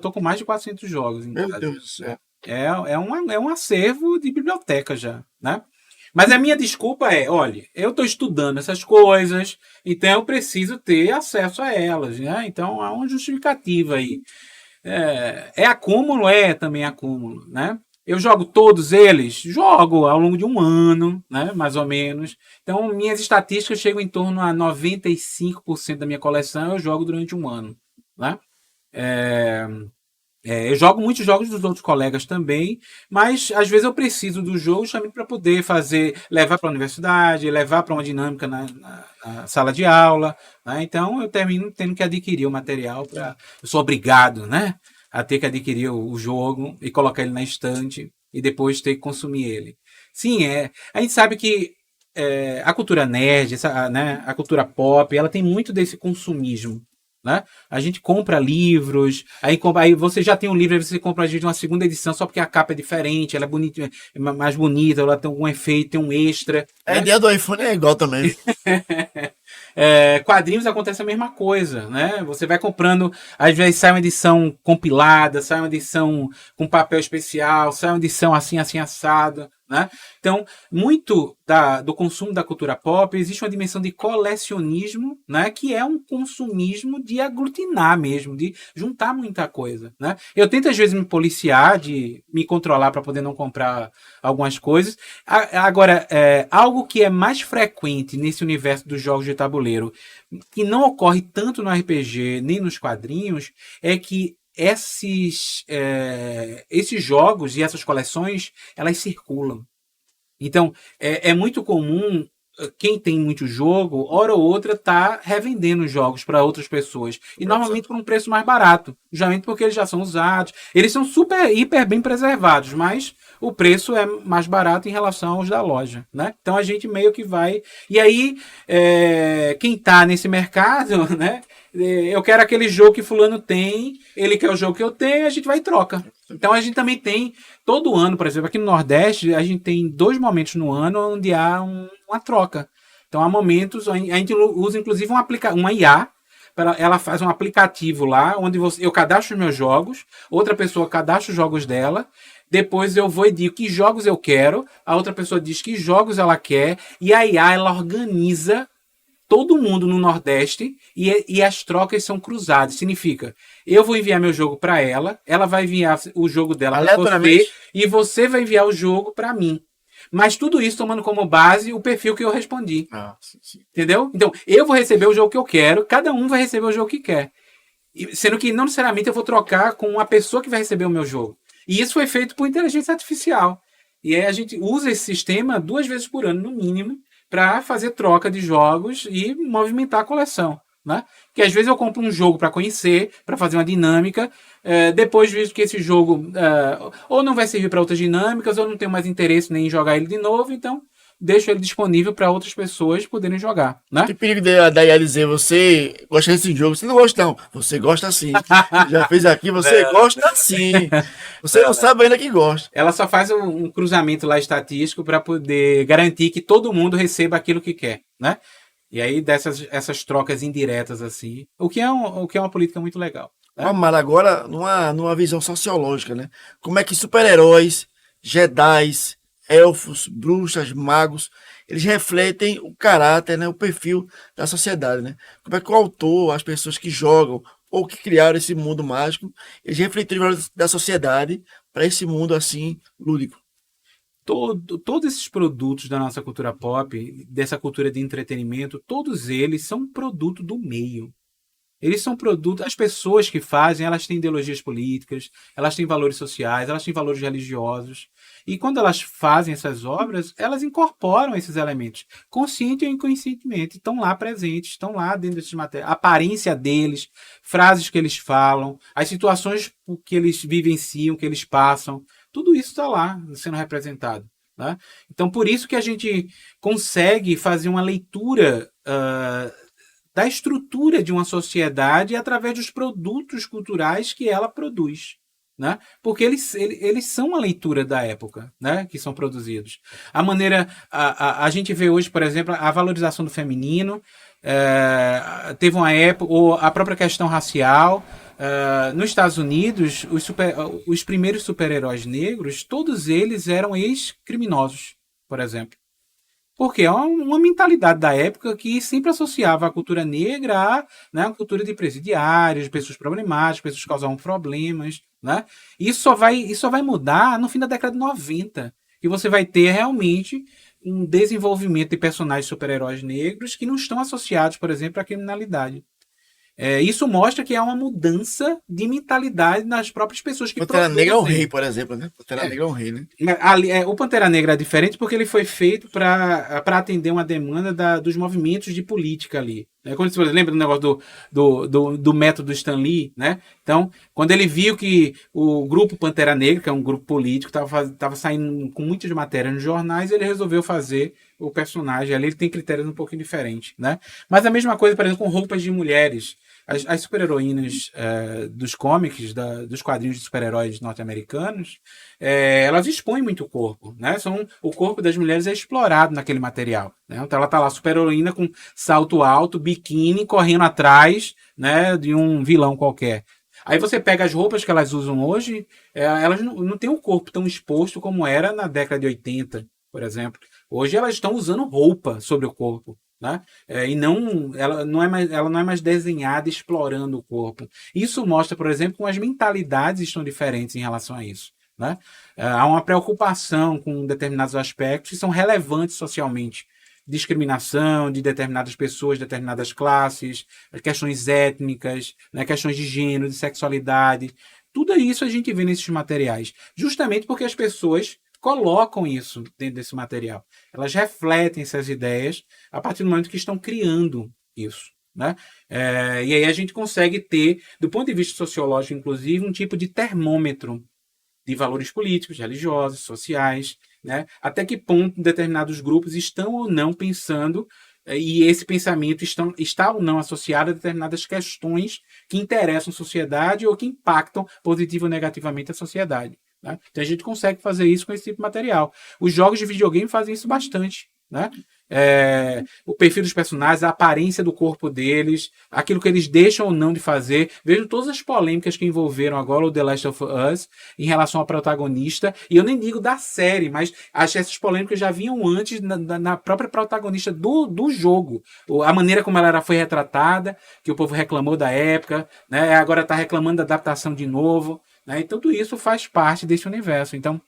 tô com mais de 400 jogos em Meu casa. Deus do céu. É um acervo de biblioteca já, né? Mas a minha desculpa é, olha, eu estou estudando essas coisas, então eu preciso ter acesso a elas, né? Então há uma justificativa aí. É acúmulo? É também acúmulo, né? Eu jogo todos eles? Jogo ao longo de um ano, né? Mais ou menos. Então minhas estatísticas chegam em torno a 95% da minha coleção eu jogo durante um ano, né? Eu jogo muitos jogos dos outros colegas também, mas às vezes eu preciso do jogo justamente para poder levar para a universidade, levar para uma dinâmica na sala de aula, né? Então eu termino tendo que adquirir o material eu sou obrigado, né, a ter que adquirir o jogo e colocar ele na estante e depois ter que consumir ele. Sim, a gente sabe que a cultura nerd, né, a cultura pop, ela tem muito desse consumismo. Né? A gente compra livros, aí você já tem um livro, aí você compra às vezes uma segunda edição só porque a capa é diferente, ela é bonita, é mais bonita, ela tem algum efeito, tem um extra. A Né? ideia do iPhone é igual também. Quadrinhos acontece a mesma coisa, né? Você vai comprando, às vezes sai uma edição compilada, sai uma edição com papel especial, sai uma edição assim assada, né? Então, muito do consumo da cultura pop existe uma dimensão de colecionismo, né? Que é um consumismo de aglutinar mesmo, de juntar muita coisa, né? Eu tento às vezes me policiar, de me controlar para poder não comprar algumas coisas. Agora, algo que é mais frequente nesse universo dos jogos de tabuleiro, que não ocorre tanto no RPG nem nos quadrinhos, é que esses jogos e essas coleções, elas circulam. Então, é muito comum quem tem muito jogo, hora ou outra, tá revendendo jogos para outras pessoas. E normalmente por um preço mais barato. Justamente porque eles já são usados. Eles são super, hiper bem preservados, mas o preço é mais barato em relação aos da loja, né? Então a gente meio que vai... E aí, quem tá nesse mercado, né? Eu quero aquele jogo que fulano tem, ele quer o jogo que eu tenho, a gente vai e troca. Então a gente também tem, todo ano, por exemplo, aqui no Nordeste, a gente tem 2 momentos no ano onde há uma troca. Então há momentos, a gente usa inclusive uma IA, ela faz um aplicativo lá, onde eu cadastro os meus jogos, outra pessoa cadastra os jogos dela, depois eu vou e digo que jogos eu quero, a outra pessoa diz que jogos ela quer, e a IA ela organiza todo mundo no Nordeste e as trocas são cruzadas. Significa, eu vou enviar meu jogo para ela vai enviar o jogo dela para você e você vai enviar o jogo para mim. Mas tudo isso tomando como base o perfil que eu respondi. Sim. Entendeu? Então, eu vou receber o jogo que eu quero, cada um vai receber o jogo que quer. Sendo que não necessariamente eu vou trocar com a pessoa que vai receber o meu jogo. E isso foi feito por inteligência artificial. E aí a gente usa esse sistema 2 vezes por ano, no mínimo, para fazer troca de jogos e movimentar a coleção, né? Que às vezes eu compro um jogo para conhecer, para fazer uma dinâmica, depois visto que esse jogo ou não vai servir para outras dinâmicas, ou não tenho mais interesse nem em jogar ele de novo, então deixo ele disponível para outras pessoas poderem jogar, né? Tem perigo da IA dizer, você gosta desse jogo, você não gosta não, você gosta sim. Já fez aqui, você gosta sim. Você não sabe ainda que gosta. Ela só faz um cruzamento lá estatístico para poder garantir que todo mundo receba aquilo que quer, né? E aí essas trocas indiretas assim, o que é uma política muito legal. Né? Amar agora numa visão sociológica, né? Como é que super-heróis, jedis, elfos, bruxas, magos, eles refletem o caráter, né, o perfil da sociedade, né? Como é que o autor, as pessoas que jogam ou que criaram esse mundo mágico, eles refletiram os valores da sociedade para esse mundo assim lúdico. Todos esses produtos da nossa cultura pop, dessa cultura de entretenimento, todos eles são produto do meio. Eles são produtos. As pessoas que fazem, elas têm ideologias políticas, elas têm valores sociais, elas têm valores religiosos. E quando elas fazem essas obras, elas incorporam esses elementos, consciente ou inconscientemente, estão lá presentes, estão lá dentro desses materiais. A aparência deles, frases que eles falam, as situações que eles vivenciam, que eles passam, tudo isso está lá sendo representado. Né? Então, por isso que a gente consegue fazer uma leitura da estrutura de uma sociedade através dos produtos culturais que ela produz. Né? Porque eles são a leitura da época, né? Que são produzidos. A maneira. A gente vê hoje, por exemplo, a valorização do feminino, teve uma época, ou a própria questão racial. Nos Estados Unidos, os primeiros super-heróis negros, todos eles eram ex-criminosos, por exemplo. Porque é uma mentalidade da época que sempre associava a cultura negra a, né, a cultura de presidiários, pessoas problemáticas, pessoas que causavam problemas. Né? Isso só vai mudar no fim da década de 90. Que você vai ter realmente um desenvolvimento de personagens super-heróis negros que não estão associados, por exemplo, à criminalidade. Isso mostra que há uma mudança de mentalidade nas próprias pessoas que Pantera Negra é um rei, por exemplo, né? Pantera Negra é um rei, né? O Pantera Negra é diferente porque ele foi feito para atender uma demanda dos movimentos de política ali. Quando você lembra do negócio do método Stan Lee, né? Então, quando ele viu que o grupo Pantera Negra, que é um grupo político, estava saindo com muitas matérias nos jornais, ele resolveu fazer o personagem. Ali ele tem critérios um pouquinho diferentes, né? Mas a mesma coisa, por exemplo, com roupas de mulheres. As super-heroínas dos cómics, dos quadrinhos de super-heróis norte-americanos, elas expõem muito o corpo, né? O corpo das mulheres é explorado naquele material. Né? Então ela está lá, super-heroína com salto alto, biquíni, correndo atrás, né, de um vilão qualquer. Aí você pega as roupas que elas usam hoje, elas não têm um corpo tão exposto como era na década de 80, por exemplo. Hoje elas estão usando roupa sobre o corpo. Né? E ela não é mais desenhada explorando o corpo. Isso mostra, por exemplo, como as mentalidades estão diferentes em relação a isso. Né? Há uma preocupação com determinados aspectos que são relevantes socialmente. Discriminação de determinadas pessoas, determinadas classes, questões étnicas, né? Questões de gênero, de sexualidade. Tudo isso a gente vê nesses materiais. Justamente porque as pessoas colocam isso dentro desse material. Elas refletem essas ideias a partir do momento que estão criando isso. Né? E aí a gente consegue ter, do ponto de vista sociológico, inclusive, um tipo de termômetro de valores políticos, religiosos, sociais, né? Até que ponto determinados grupos estão ou não pensando e esse pensamento está ou não associado a determinadas questões que interessam a sociedade ou que impactam positivo ou negativamente a sociedade. Né? Então a gente consegue fazer isso com esse tipo de material. Os jogos de videogame fazem isso bastante. Né? O perfil dos personagens, a aparência do corpo deles, aquilo que eles deixam ou não de fazer. Vejo todas as polêmicas que envolveram agora o The Last of Us em relação ao protagonista, e eu nem digo da série, mas acho que essas polêmicas já vinham antes na própria protagonista do jogo, a maneira como ela foi retratada, que o povo reclamou da época, né? Agora está reclamando da adaptação de novo, né? E tudo isso faz parte desse universo. Então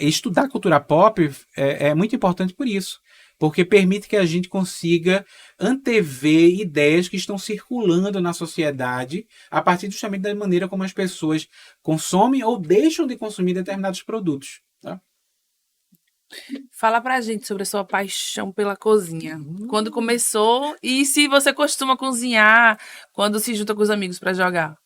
estudar cultura pop é muito importante por isso, porque permite que a gente consiga antever ideias que estão circulando na sociedade a partir justamente da maneira como as pessoas consomem ou deixam de consumir determinados produtos. Tá? Fala pra gente sobre a sua paixão pela cozinha. Quando começou e se você costuma cozinhar quando se junta com os amigos para jogar?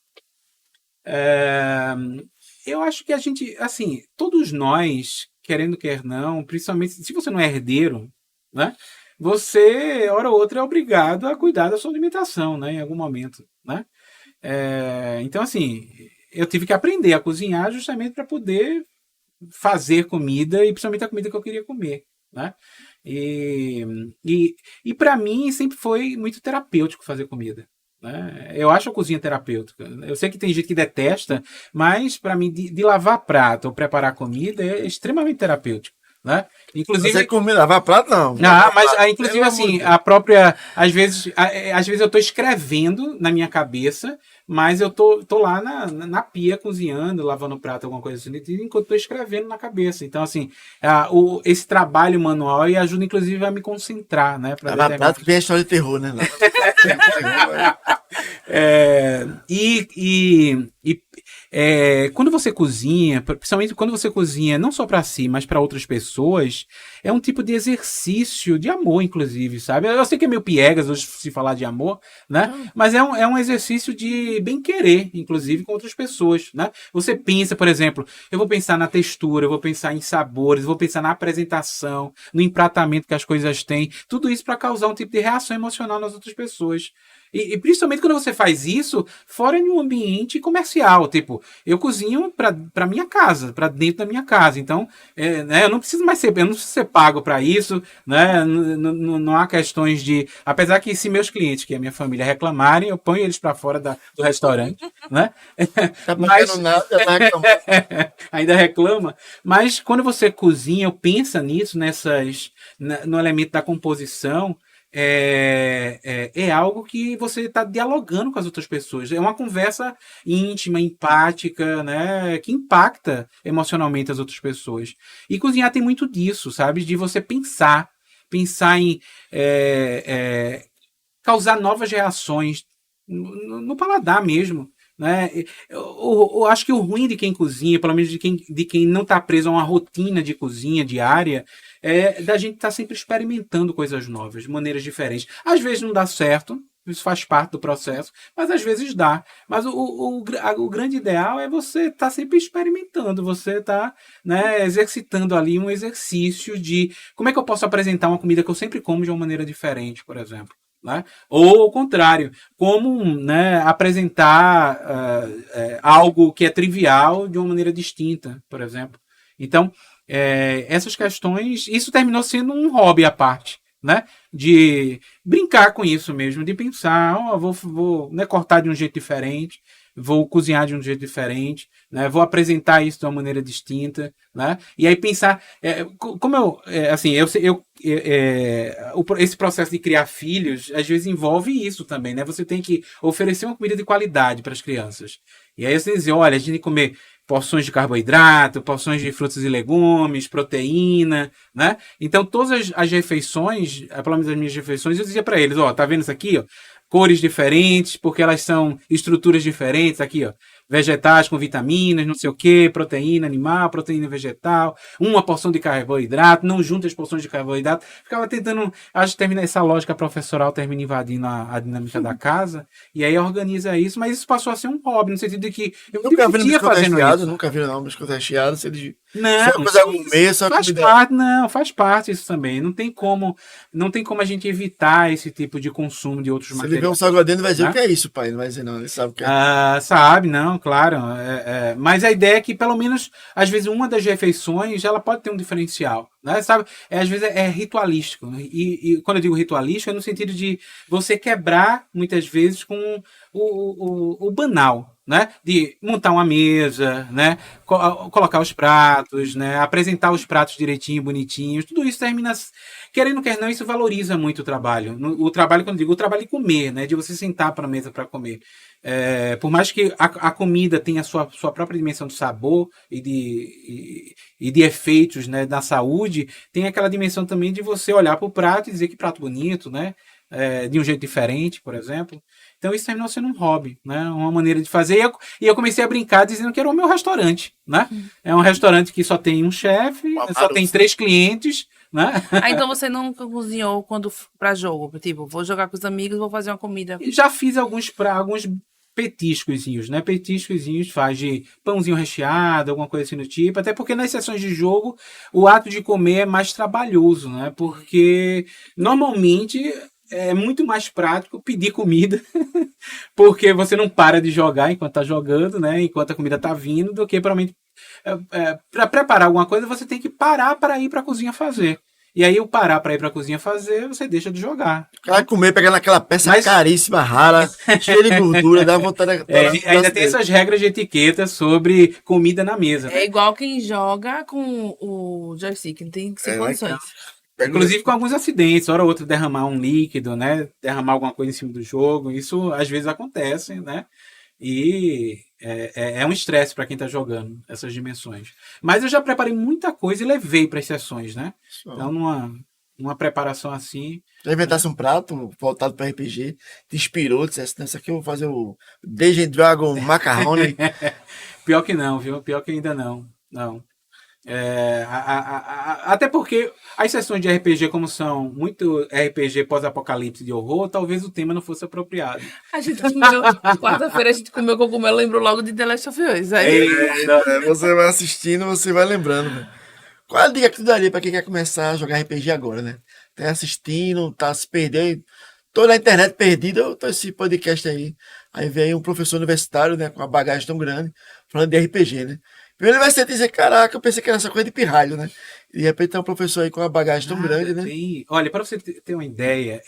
Eu acho que a gente, assim, todos nós, querendo quer não, principalmente se você não é herdeiro, né? Você, hora ou outra, é obrigado a cuidar da sua alimentação, né? Em algum momento, né? Então, assim, eu tive que aprender a cozinhar justamente para poder fazer comida e principalmente a comida que eu queria comer, né? E para mim sempre foi muito terapêutico fazer comida. Eu acho a cozinha terapêutica. Eu sei que tem gente que detesta, mas para mim, de lavar prato ou preparar comida é extremamente terapêutico. Né? Inclusive, você comer, lavar prato, não. Mas inclusive assim, a própria, às vezes eu estou escrevendo na minha cabeça, mas eu tô lá na pia cozinhando, lavando prato, alguma coisa assim, enquanto estou escrevendo na cabeça. Então assim, esse trabalho manual ajuda inclusive a me concentrar, né? Lavar prato que vem a história de terror, né? quando você cozinha, principalmente quando você cozinha não só para si, mas para outras pessoas, é um tipo de exercício de amor, inclusive, sabe? Eu sei que é meio piegas hoje se falar de amor, né? Mas é um exercício de bem-querer, inclusive, com outras pessoas, né? Você pensa, por exemplo, eu vou pensar na textura, eu vou pensar em sabores, eu vou pensar na apresentação, no empratamento que as coisas têm, tudo isso para causar um tipo de reação emocional nas outras pessoas. E principalmente quando você faz isso fora de um ambiente comercial. Tipo, eu cozinho para minha casa, para dentro da minha casa. Então, né, eu não preciso ser pago para isso, né? Não há questões de. Apesar que se meus clientes, que é a minha família, reclamarem, eu ponho eles para fora do restaurante, né? Tá pagando nada, tá reclamando. Ainda reclama. Mas quando você cozinha, ou pensa nisso, no elemento da composição. É algo que você está dialogando com as outras pessoas. É uma conversa íntima, empática, né? Que impacta emocionalmente as outras pessoas. E cozinhar tem muito disso, sabe? De você pensar em causar novas reações no paladar mesmo. Né? Eu acho que o ruim de quem cozinha, pelo menos de quem não está preso a uma rotina de cozinha diária, é da gente estar sempre experimentando coisas novas, de maneiras diferentes. Às vezes não dá certo, isso faz parte do processo, mas às vezes dá. Mas o grande ideal é você estar sempre experimentando, você estar, né, exercitando ali um exercício de como é que eu posso apresentar uma comida que eu sempre como de uma maneira diferente, por exemplo. Né? Ou ao contrário, como, né, apresentar algo que é trivial de uma maneira distinta, por exemplo. Então, essas questões, isso terminou sendo um hobby à parte, né? De brincar com isso mesmo, de pensar, vou né, cortar de um jeito diferente, vou cozinhar de um jeito diferente, né? Vou apresentar isso de uma maneira distinta, né? E aí pensar, esse processo de criar filhos às vezes envolve isso também, né? Você tem que oferecer uma comida de qualidade para as crianças. E aí você diz, olha, a gente tem que comer porções de carboidrato, porções de frutas e legumes, proteína, né? Então todas as refeições, pelo menos as minhas refeições, eu dizia para eles, ó, tá vendo isso aqui, ó? Cores diferentes, porque elas são estruturas diferentes, aqui, ó. Vegetais com vitaminas, não sei o que, proteína animal, proteína vegetal, uma porção de carboidrato, não junta as porções de carboidrato. Ficava tentando, acho que termina essa lógica professoral, termina invadindo a dinâmica da casa, e aí organiza isso, mas isso passou a ser um hobby, no sentido de que eu Nunca vi no divertia biscoito fazendo recheado, isso. nunca vi não, biscoito recheado, se ele Não, só coisa gourmet, só faz comida. parte, não, faz parte isso também. Não tem como a gente evitar esse tipo de consumo de outros Se ele vê um materiais. salgadinho, ele vai dizer Né? o que é isso, pai. Não vai dizer não, ele sabe o que é. Sabe, não, claro. Mas a ideia é que, pelo menos, às vezes, uma das refeições ela pode ter um diferencial. Né? Sabe? Às vezes é ritualístico. E quando eu digo ritualístico, é no sentido de você quebrar, muitas vezes, com o banal. Né? De montar uma mesa, né? Colocar os pratos, né? Apresentar os pratos direitinho, bonitinhos, tudo isso termina, querendo ou quer não, isso valoriza muito o trabalho. O trabalho, quando eu digo, o trabalho de comer, né? De você sentar para a mesa para comer. Por mais que a comida tenha a sua própria dimensão de sabor e de efeitos, né, na saúde, tem aquela dimensão também de você olhar para o prato e dizer que prato bonito, né? De um jeito diferente, por exemplo. Então isso terminou sendo um hobby, né? Uma maneira de fazer. E eu comecei a brincar dizendo que era o meu restaurante, né? É um restaurante que só tem um chefe, só tem 3 clientes, né? Então você nunca cozinhou quando para jogo? Tipo, vou jogar com os amigos, vou fazer uma comida. E já fiz alguns petiscozinhos, né? Petiscozinhos faz de pãozinho recheado, alguma coisa assim do tipo. Até porque nas sessões de jogo, o ato de comer é mais trabalhoso, né? Porque normalmente é muito mais prático pedir comida, porque você não para de jogar enquanto está jogando, né? Enquanto a comida está vindo, do que provavelmente para preparar alguma coisa você tem que parar para ir para a cozinha fazer. E aí o parar para ir para a cozinha fazer, você deixa de jogar. O cara comer, pegar naquela peça caríssima, rara, cheia de gordura, dá vontade de... ainda tem essas regras de etiqueta sobre comida na mesa. É igual quem joga com o joystick, não tem sem condições. Inclusive com alguns acidentes, hora ou outra derramar um líquido, né? Derramar alguma coisa em cima do jogo. Isso às vezes acontece, né? E é um estresse para quem está jogando essas dimensões. Mas eu já preparei muita coisa e levei para as sessões, né? Então, uma preparação assim. Já inventasse um prato voltado para RPG, te inspirou, dissesse, "Não, isso aqui eu vou fazer o Dungeon Dragon Macaroni." Pior que não, viu? Pior que ainda não. Não. Até porque as sessões de RPG, como são muito RPG pós-apocalipse de horror, talvez o tema não fosse apropriado. A gente comeu, quarta-feira a gente comeu cogumelo, lembrou logo de The Last of Us. Aí, Você vai assistindo, você vai lembrando, velho. Qual a dica que tu daria pra quem quer começar a jogar RPG agora, né? Tá assistindo, tá se perdendo. Tô na internet perdido, eu tô esse podcast aí. Aí vem um professor universitário, né, com uma bagagem tão grande, falando de RPG, né? Primeiro ele vai ser dizer, caraca, eu pensei que era essa coisa de pirralho, né? E de repente tem um professor aí com uma bagagem tão grande, né? Sim. Olha, para você ter uma ideia,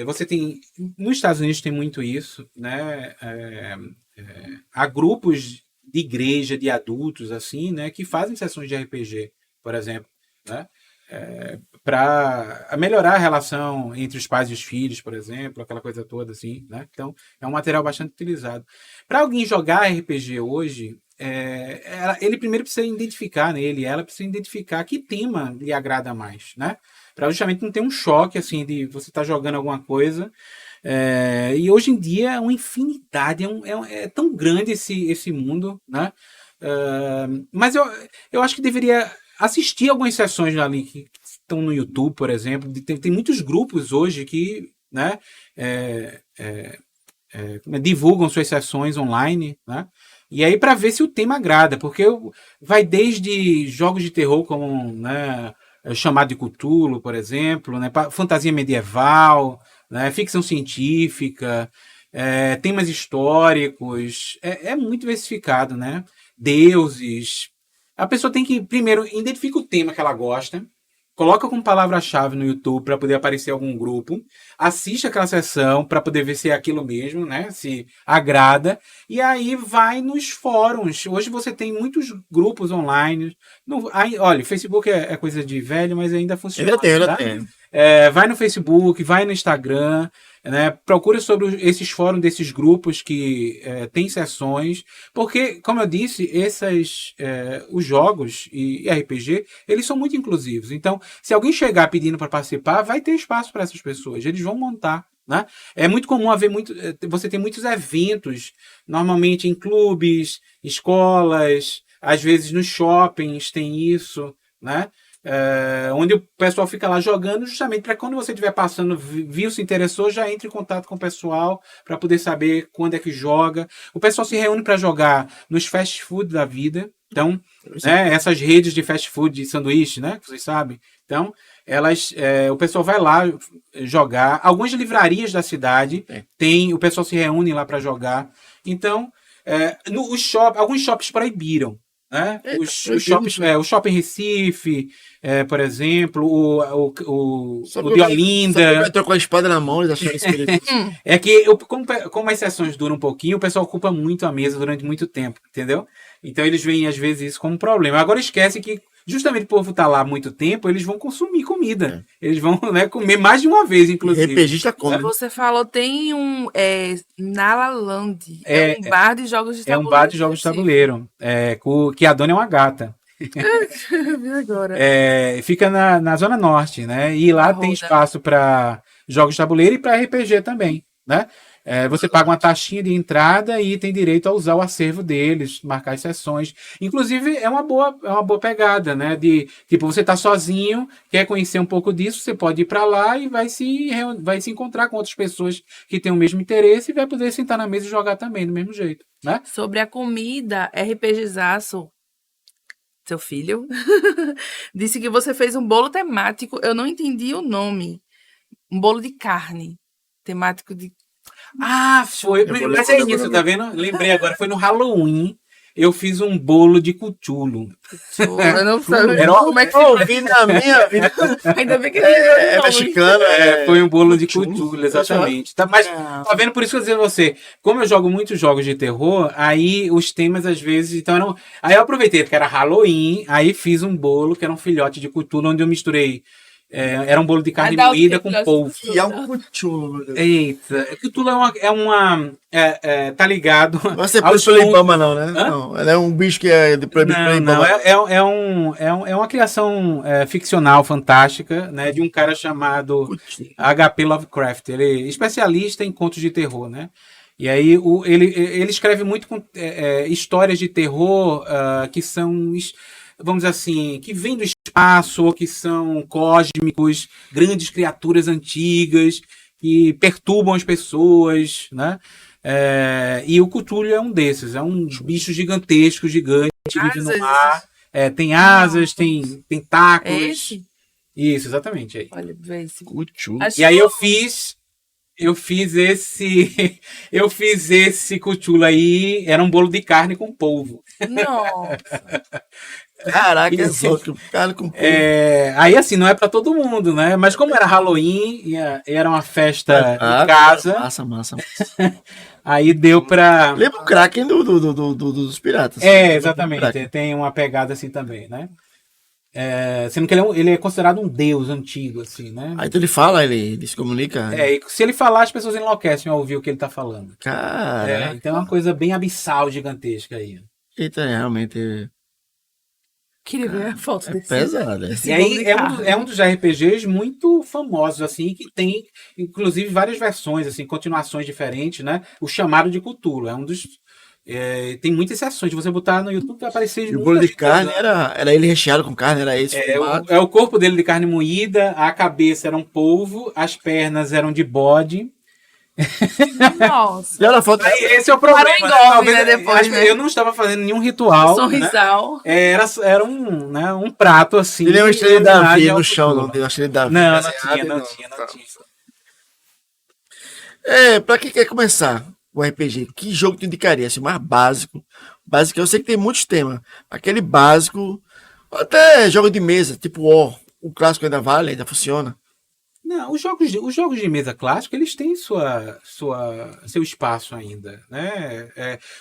você tem. Nos Estados Unidos tem muito isso, né? Há grupos de igreja, de adultos, assim, né? Que fazem sessões de RPG, por exemplo, né? Para melhorar a relação entre os pais e os filhos, por exemplo, aquela coisa toda, assim, né? Então, é um material bastante utilizado. Para alguém jogar RPG hoje, ele primeiro precisa identificar, né? Ela precisa identificar que tema lhe agrada mais, né? Para justamente não ter um choque, assim, de você estar jogando alguma coisa. E hoje em dia é uma infinidade, é tão grande esse mundo, né? Mas eu acho que deveria assistir algumas sessões ali que estão no YouTube, por exemplo. Tem muitos grupos hoje que, né, divulgam suas sessões online, né? E aí para ver se o tema agrada, porque vai desde jogos de terror como, né, Chamado de Cthulhu, por exemplo, né, fantasia medieval, né, ficção científica, temas históricos, é muito diversificado, né? Deuses. A pessoa tem que, primeiro, identificar o tema que ela gosta, coloca como palavra-chave no YouTube para poder aparecer algum grupo, assiste aquela sessão para poder ver se é aquilo mesmo, né? Se agrada, e aí vai nos fóruns. Hoje você tem muitos grupos online. Olha, o Facebook é coisa de velho, mas ainda funciona. Ainda tem. Vai no Facebook, vai no Instagram, né? Procura sobre esses fóruns desses grupos que tem sessões, porque, como eu disse, os jogos e RPG, eles são muito inclusivos. Então, se alguém chegar pedindo para participar, vai ter espaço para essas pessoas, eles vão montar, né? É muito comum você tem muitos eventos, normalmente em clubes, escolas, às vezes nos shoppings tem isso, né? Onde o pessoal fica lá jogando, justamente para quando você estiver passando, viu, se interessou, já entre em contato com o pessoal para poder saber quando é que joga. O pessoal se reúne para jogar nos fast food da vida. Então, né, essas redes de fast food, de sanduíche, né, que vocês sabem. Então, o pessoal vai lá jogar. Algumas livrarias da cidade o pessoal se reúne lá para jogar. Então, alguns shoppings proibiram, né? O Shopping Recife, por exemplo, o de Olinda. Entrou com a espada na mão e achou esse É que, como as sessões duram um pouquinho, o pessoal ocupa muito a mesa durante muito tempo, entendeu? Então eles veem, às vezes, isso como um problema. Agora esquece que, justamente o povo tá lá há muito tempo, eles vão consumir comida. Eles vão, né, comer mais de uma vez, inclusive. RPGista come. Você falou, tem um Nalaland. Um bar de jogos de tabuleiro. É um bar de jogos de tabuleiro. Que a dona é uma gata. Agora. Fica na Zona Norte, né? E lá tem espaço para jogos de tabuleiro e para RPG também, né? Você paga uma taxinha de entrada e tem direito a usar o acervo deles, marcar as sessões. Inclusive, é uma boa pegada, né? Tipo, você tá sozinho, quer conhecer um pouco disso, você pode ir para lá e vai se encontrar com outras pessoas que têm o mesmo interesse e vai poder sentar na mesa e jogar também, do mesmo jeito, né? Sobre a comida, RPGzaço, seu filho, disse que você fez um bolo temático, eu não entendi o nome. Um bolo de carne, temático de... Foi. Mas é isso, tá vendo? Lembrei agora, foi no Halloween. Eu fiz um bolo de Cthulhu. Eu não sei como é que eu vi na minha vida. Ainda bem que é mexicano. Foi um bolo de Cthulhu, exatamente. Mas tá vendo? Por isso que eu dizer a você, como eu jogo muitos jogos de terror, aí os temas às vezes, então aí eu aproveitei que era Halloween, aí fiz um bolo que era um filhote de Cthulhu, onde eu misturei Era um bolo de carne Vai dar o moída quê? com Filhote polvo. do E é um cuchulo, meu Deus. Eita, Cthulhu tá ligado Não vai ser aos preso pelo contos. Ibama, não, né? Hã? Não, ela é um bicho que é proibido pelo Não, Ibama. é uma criação ficcional fantástica, né, de um cara chamado Cuchulo. H.P. Lovecraft. Ele é especialista em contos de terror, né? E aí ele escreve muito com histórias de terror que são, vamos dizer assim, que vêm do espaço ou que são cósmicos, grandes criaturas antigas que perturbam as pessoas, né? E o Cthulhu é um desses, é um bicho gigantesco, gigante, que vive no Asas. mar, tem asas, tem É tentáculos. esse? Isso, exatamente. Aí. Olha, vê esse. Cuchulo. Acho E aí eu fiz esse eu fiz esse Cthulhu aí, era um bolo de carne com polvo. Nossa. Caraca, é Isso. só que o cara com polvo. Aí assim, não é pra todo mundo, né? Mas como era Halloween, era uma festa Ah, em casa, Massa. aí deu pra. Lembra o Kraken dos piratas. Exatamente. Kraken. Tem uma pegada assim também, né? Sendo que ele é considerado um deus antigo, assim, né? Aí então ele fala, ele se comunica. E se ele falar, as pessoas enlouquecem ao ouvir o que ele tá falando. Cara, Então é uma coisa bem abissal, gigantesca aí. eita, realmente Queria ver a foto é desse. pesado. É. desse E bolo aí de é carne. um dos RPGs muito famosos, assim, que tem, inclusive, várias versões, assim, continuações diferentes, né? O Chamado de Cthulhu é um dos. Tem muitas seções. Se você botar no YouTube, vai aparecer E o muita bolo de gente carne jogando. era ele recheado com carne, era esse formato. É o corpo dele de carne moída, a cabeça era um polvo, as pernas eram de bode. Nossa. E olha a foto. Aí, esse é o problema. Para o engolve, né, depois, acho que né? eu não estava fazendo nenhum ritual. Né? Sorrisal. Era um prato assim. Ele é uma estrela em da homenagem Davi ao no chão, Cthulhu. não tem uma estrela da Davi. Não desenhada, tinha. Tá. Pra quem quer começar o RPG, que jogo tu indicaria? Assim, mais básico. Básico, eu sei que tem muitos temas. Aquele básico, até jogo de mesa, tipo War. O clássico ainda vale, ainda funciona. Não, os jogos de mesa clássico, eles têm seu espaço ainda, né?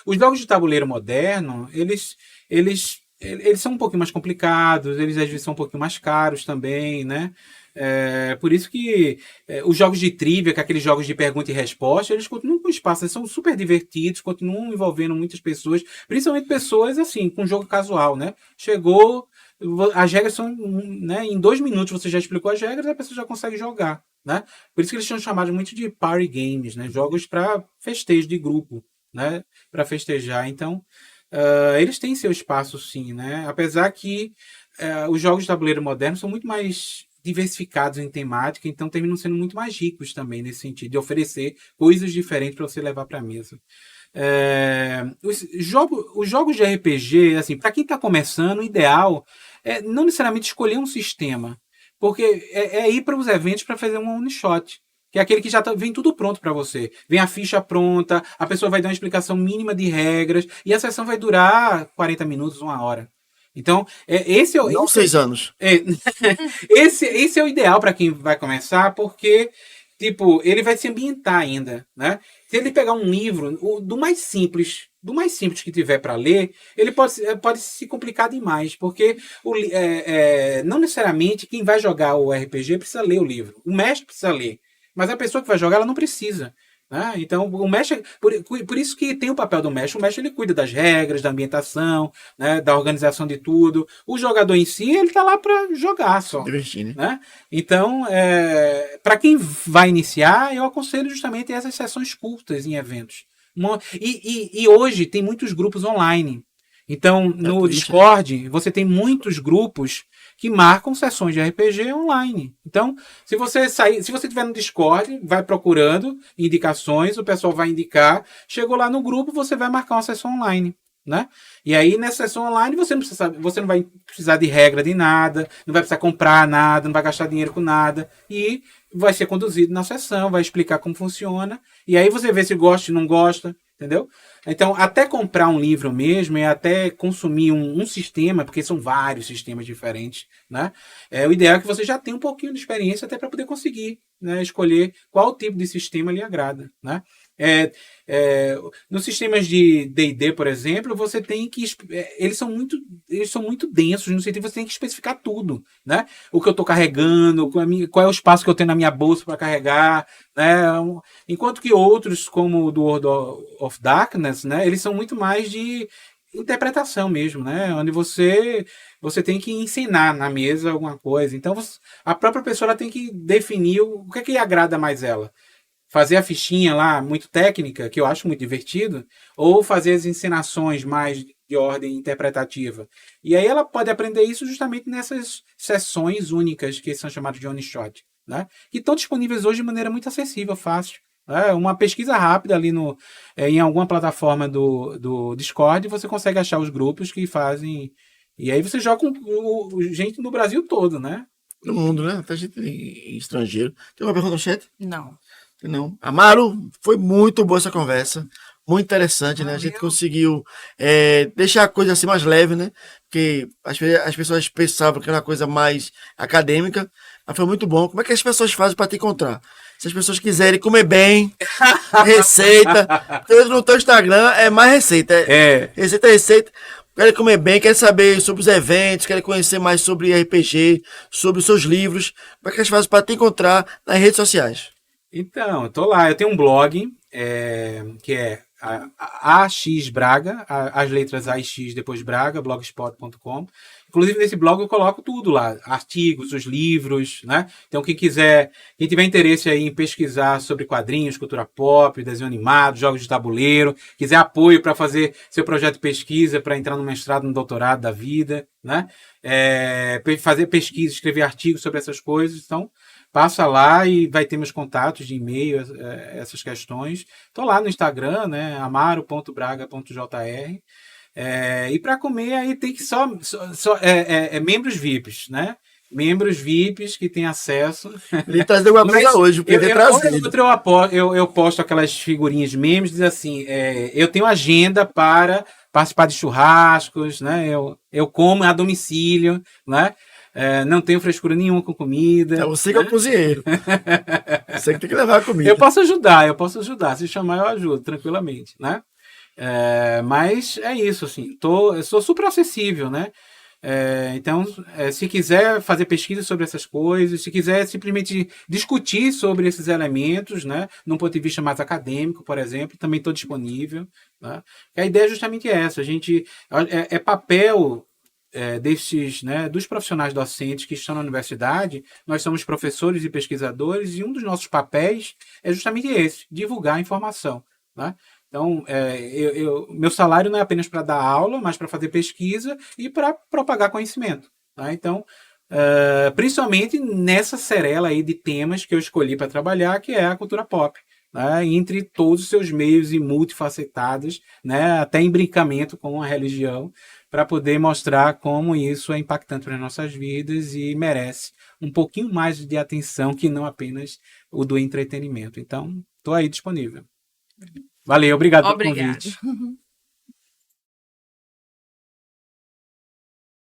Os jogos de tabuleiro moderno, eles são um pouquinho mais complicados, eles às vezes são um pouquinho mais caros também, né? Por isso que os jogos de trivia, que é aqueles jogos de pergunta e resposta, eles continuam com espaço, eles são super divertidos, continuam envolvendo muitas pessoas, principalmente pessoas assim, com jogo casual, né? Chegou, as regras são, né, em 2 minutos você já explicou as regras, a pessoa já consegue jogar, né? Por isso que eles são chamados muito de party games, né? Jogos para festejo de grupo, né? Para festejar. Então, eles têm seu espaço, sim, né? Apesar que os jogos de tabuleiro modernos são muito mais diversificados em temática, então terminam sendo muito mais ricos também nesse sentido, de oferecer coisas diferentes para você levar para a mesa. Os jogos de RPG, assim, para quem está começando, o ideal é não necessariamente escolher um sistema, porque ir para os eventos para fazer um one shot, que é aquele que já vem tudo pronto para você. Vem a ficha pronta, a pessoa vai dar uma explicação mínima de regras e a sessão vai durar 40 minutos, 1 hora. Então, esse é o. Não 6 anos. Esse é o ideal para quem vai começar, porque tipo, ele vai se ambientar ainda, né? Se ele pegar um livro do mais simples que tiver para ler, ele pode se complicar demais, porque não necessariamente quem vai jogar o RPG precisa ler o livro. O mestre precisa ler, mas a pessoa que vai jogar ela não precisa. Né? Então, o mestre, por isso que tem o papel do mestre. O mestre ele cuida das regras, da ambientação, né? Da organização de tudo. O jogador em si, ele está lá para jogar só. Divertir, Né? Então, para quem vai iniciar, eu aconselho justamente essas sessões curtas em eventos. E hoje tem muitos grupos online. Então, no Twitch, Discord, você tem muitos grupos que marcam sessões de RPG online. Então, se você estiver no Discord, vai procurando indicações, o pessoal vai indicar, chegou lá no grupo, você vai marcar uma sessão online. Né? E aí, nessa sessão online, você não vai precisar de regra de nada, não vai precisar comprar nada, não vai gastar dinheiro com nada, e vai ser conduzido na sessão, vai explicar como funciona, e aí você vê se gosta ou não gosta, entendeu? Então, até comprar um livro mesmo, e até consumir um sistema, porque são vários sistemas diferentes, né? O ideal é que você já tenha um pouquinho de experiência até para poder conseguir, né, escolher qual tipo de sistema lhe agrada, né? Nos sistemas de D&D, por exemplo, você tem que eles são muito densos, no sentido que você tem que especificar tudo, né? O que eu estou carregando, qual é o espaço que eu tenho na minha bolsa para carregar, né? Enquanto que outros, como o do World of Darkness, né? Eles são muito mais de interpretação mesmo, né? Onde você tem que ensinar na mesa alguma coisa. Então a própria pessoa ela tem que definir o que agrada mais ela. Fazer a fichinha lá muito técnica, que eu acho muito divertido, ou fazer as encenações mais de ordem interpretativa. E aí ela pode aprender isso justamente nessas sessões únicas que são chamadas de one shot, né? Que estão disponíveis hoje de maneira muito acessível, fácil. Uma pesquisa rápida ali em alguma plataforma do Discord, você consegue achar os grupos que fazem. E aí você joga com gente do Brasil todo, né? No mundo, né? Até gente estrangeiro. Tem uma pergunta no chat? Não. Não. Amaro, foi muito boa essa conversa. Muito interessante, né? A gente conseguiu deixar a coisa assim mais leve, né? Porque as pessoas pensavam que era uma coisa mais acadêmica. Mas foi muito bom. Como é que as pessoas fazem para te encontrar? Se as pessoas quiserem comer bem, receita. Porque no teu Instagram é mais receita. Receita. Querem comer bem, querem saber sobre os eventos, querem conhecer mais sobre RPG, sobre os seus livros. Como é que elas fazem para te encontrar nas redes sociais? Então, eu tô lá. Eu tenho um blog que é AX Braga, as letras AX depois Braga, blogspot.com. Inclusive, nesse blog eu coloco tudo lá, artigos, os livros, né? Então, quem tiver interesse aí em pesquisar sobre quadrinhos, cultura pop, desenho animado, jogos de tabuleiro, quiser apoio para fazer seu projeto de pesquisa, para entrar no mestrado, no doutorado da vida, né? Fazer pesquisa, escrever artigos sobre essas coisas, então passa lá e vai ter meus contatos de e-mail, essas questões. Estou lá no Instagram, né? amaro.braga.jr. E para comer aí tem que só membros VIPs, né? Membros VIPs que têm acesso. Ele traz alguma coisa hoje, porque eu posto aquelas figurinhas memes, diz assim, eu tenho agenda para participar de churrascos, né? Eu como a domicílio, né? Não tenho frescura nenhuma com comida. É você que é o cozinheiro. Você que tem que levar a comida. Eu posso ajudar. Se chamar, eu ajudo, tranquilamente, né? Mas é isso, assim. Eu sou super acessível, né? Então, se quiser fazer pesquisa sobre essas coisas, se quiser simplesmente discutir sobre esses elementos, né? Num ponto de vista mais acadêmico, por exemplo, também estou disponível. Né? A ideia é justamente essa. A gente papel desses, né, dos profissionais docentes que estão na universidade. Nós somos professores e pesquisadores e um dos nossos papéis é justamente esse, divulgar a informação, né? Então, meu salário não é apenas para dar aula, mas para fazer pesquisa e para propagar conhecimento, tá? Então, principalmente nessa serela aí de temas que eu escolhi para trabalhar, que é a cultura pop, né? Entre todos os seus meios e multifacetados, né? Até em brincamento com a religião, para poder mostrar como isso é impactante para as nossas vidas e merece um pouquinho mais de atenção que não apenas o do entretenimento. Então, estou aí disponível. Valeu, obrigado pelo convite.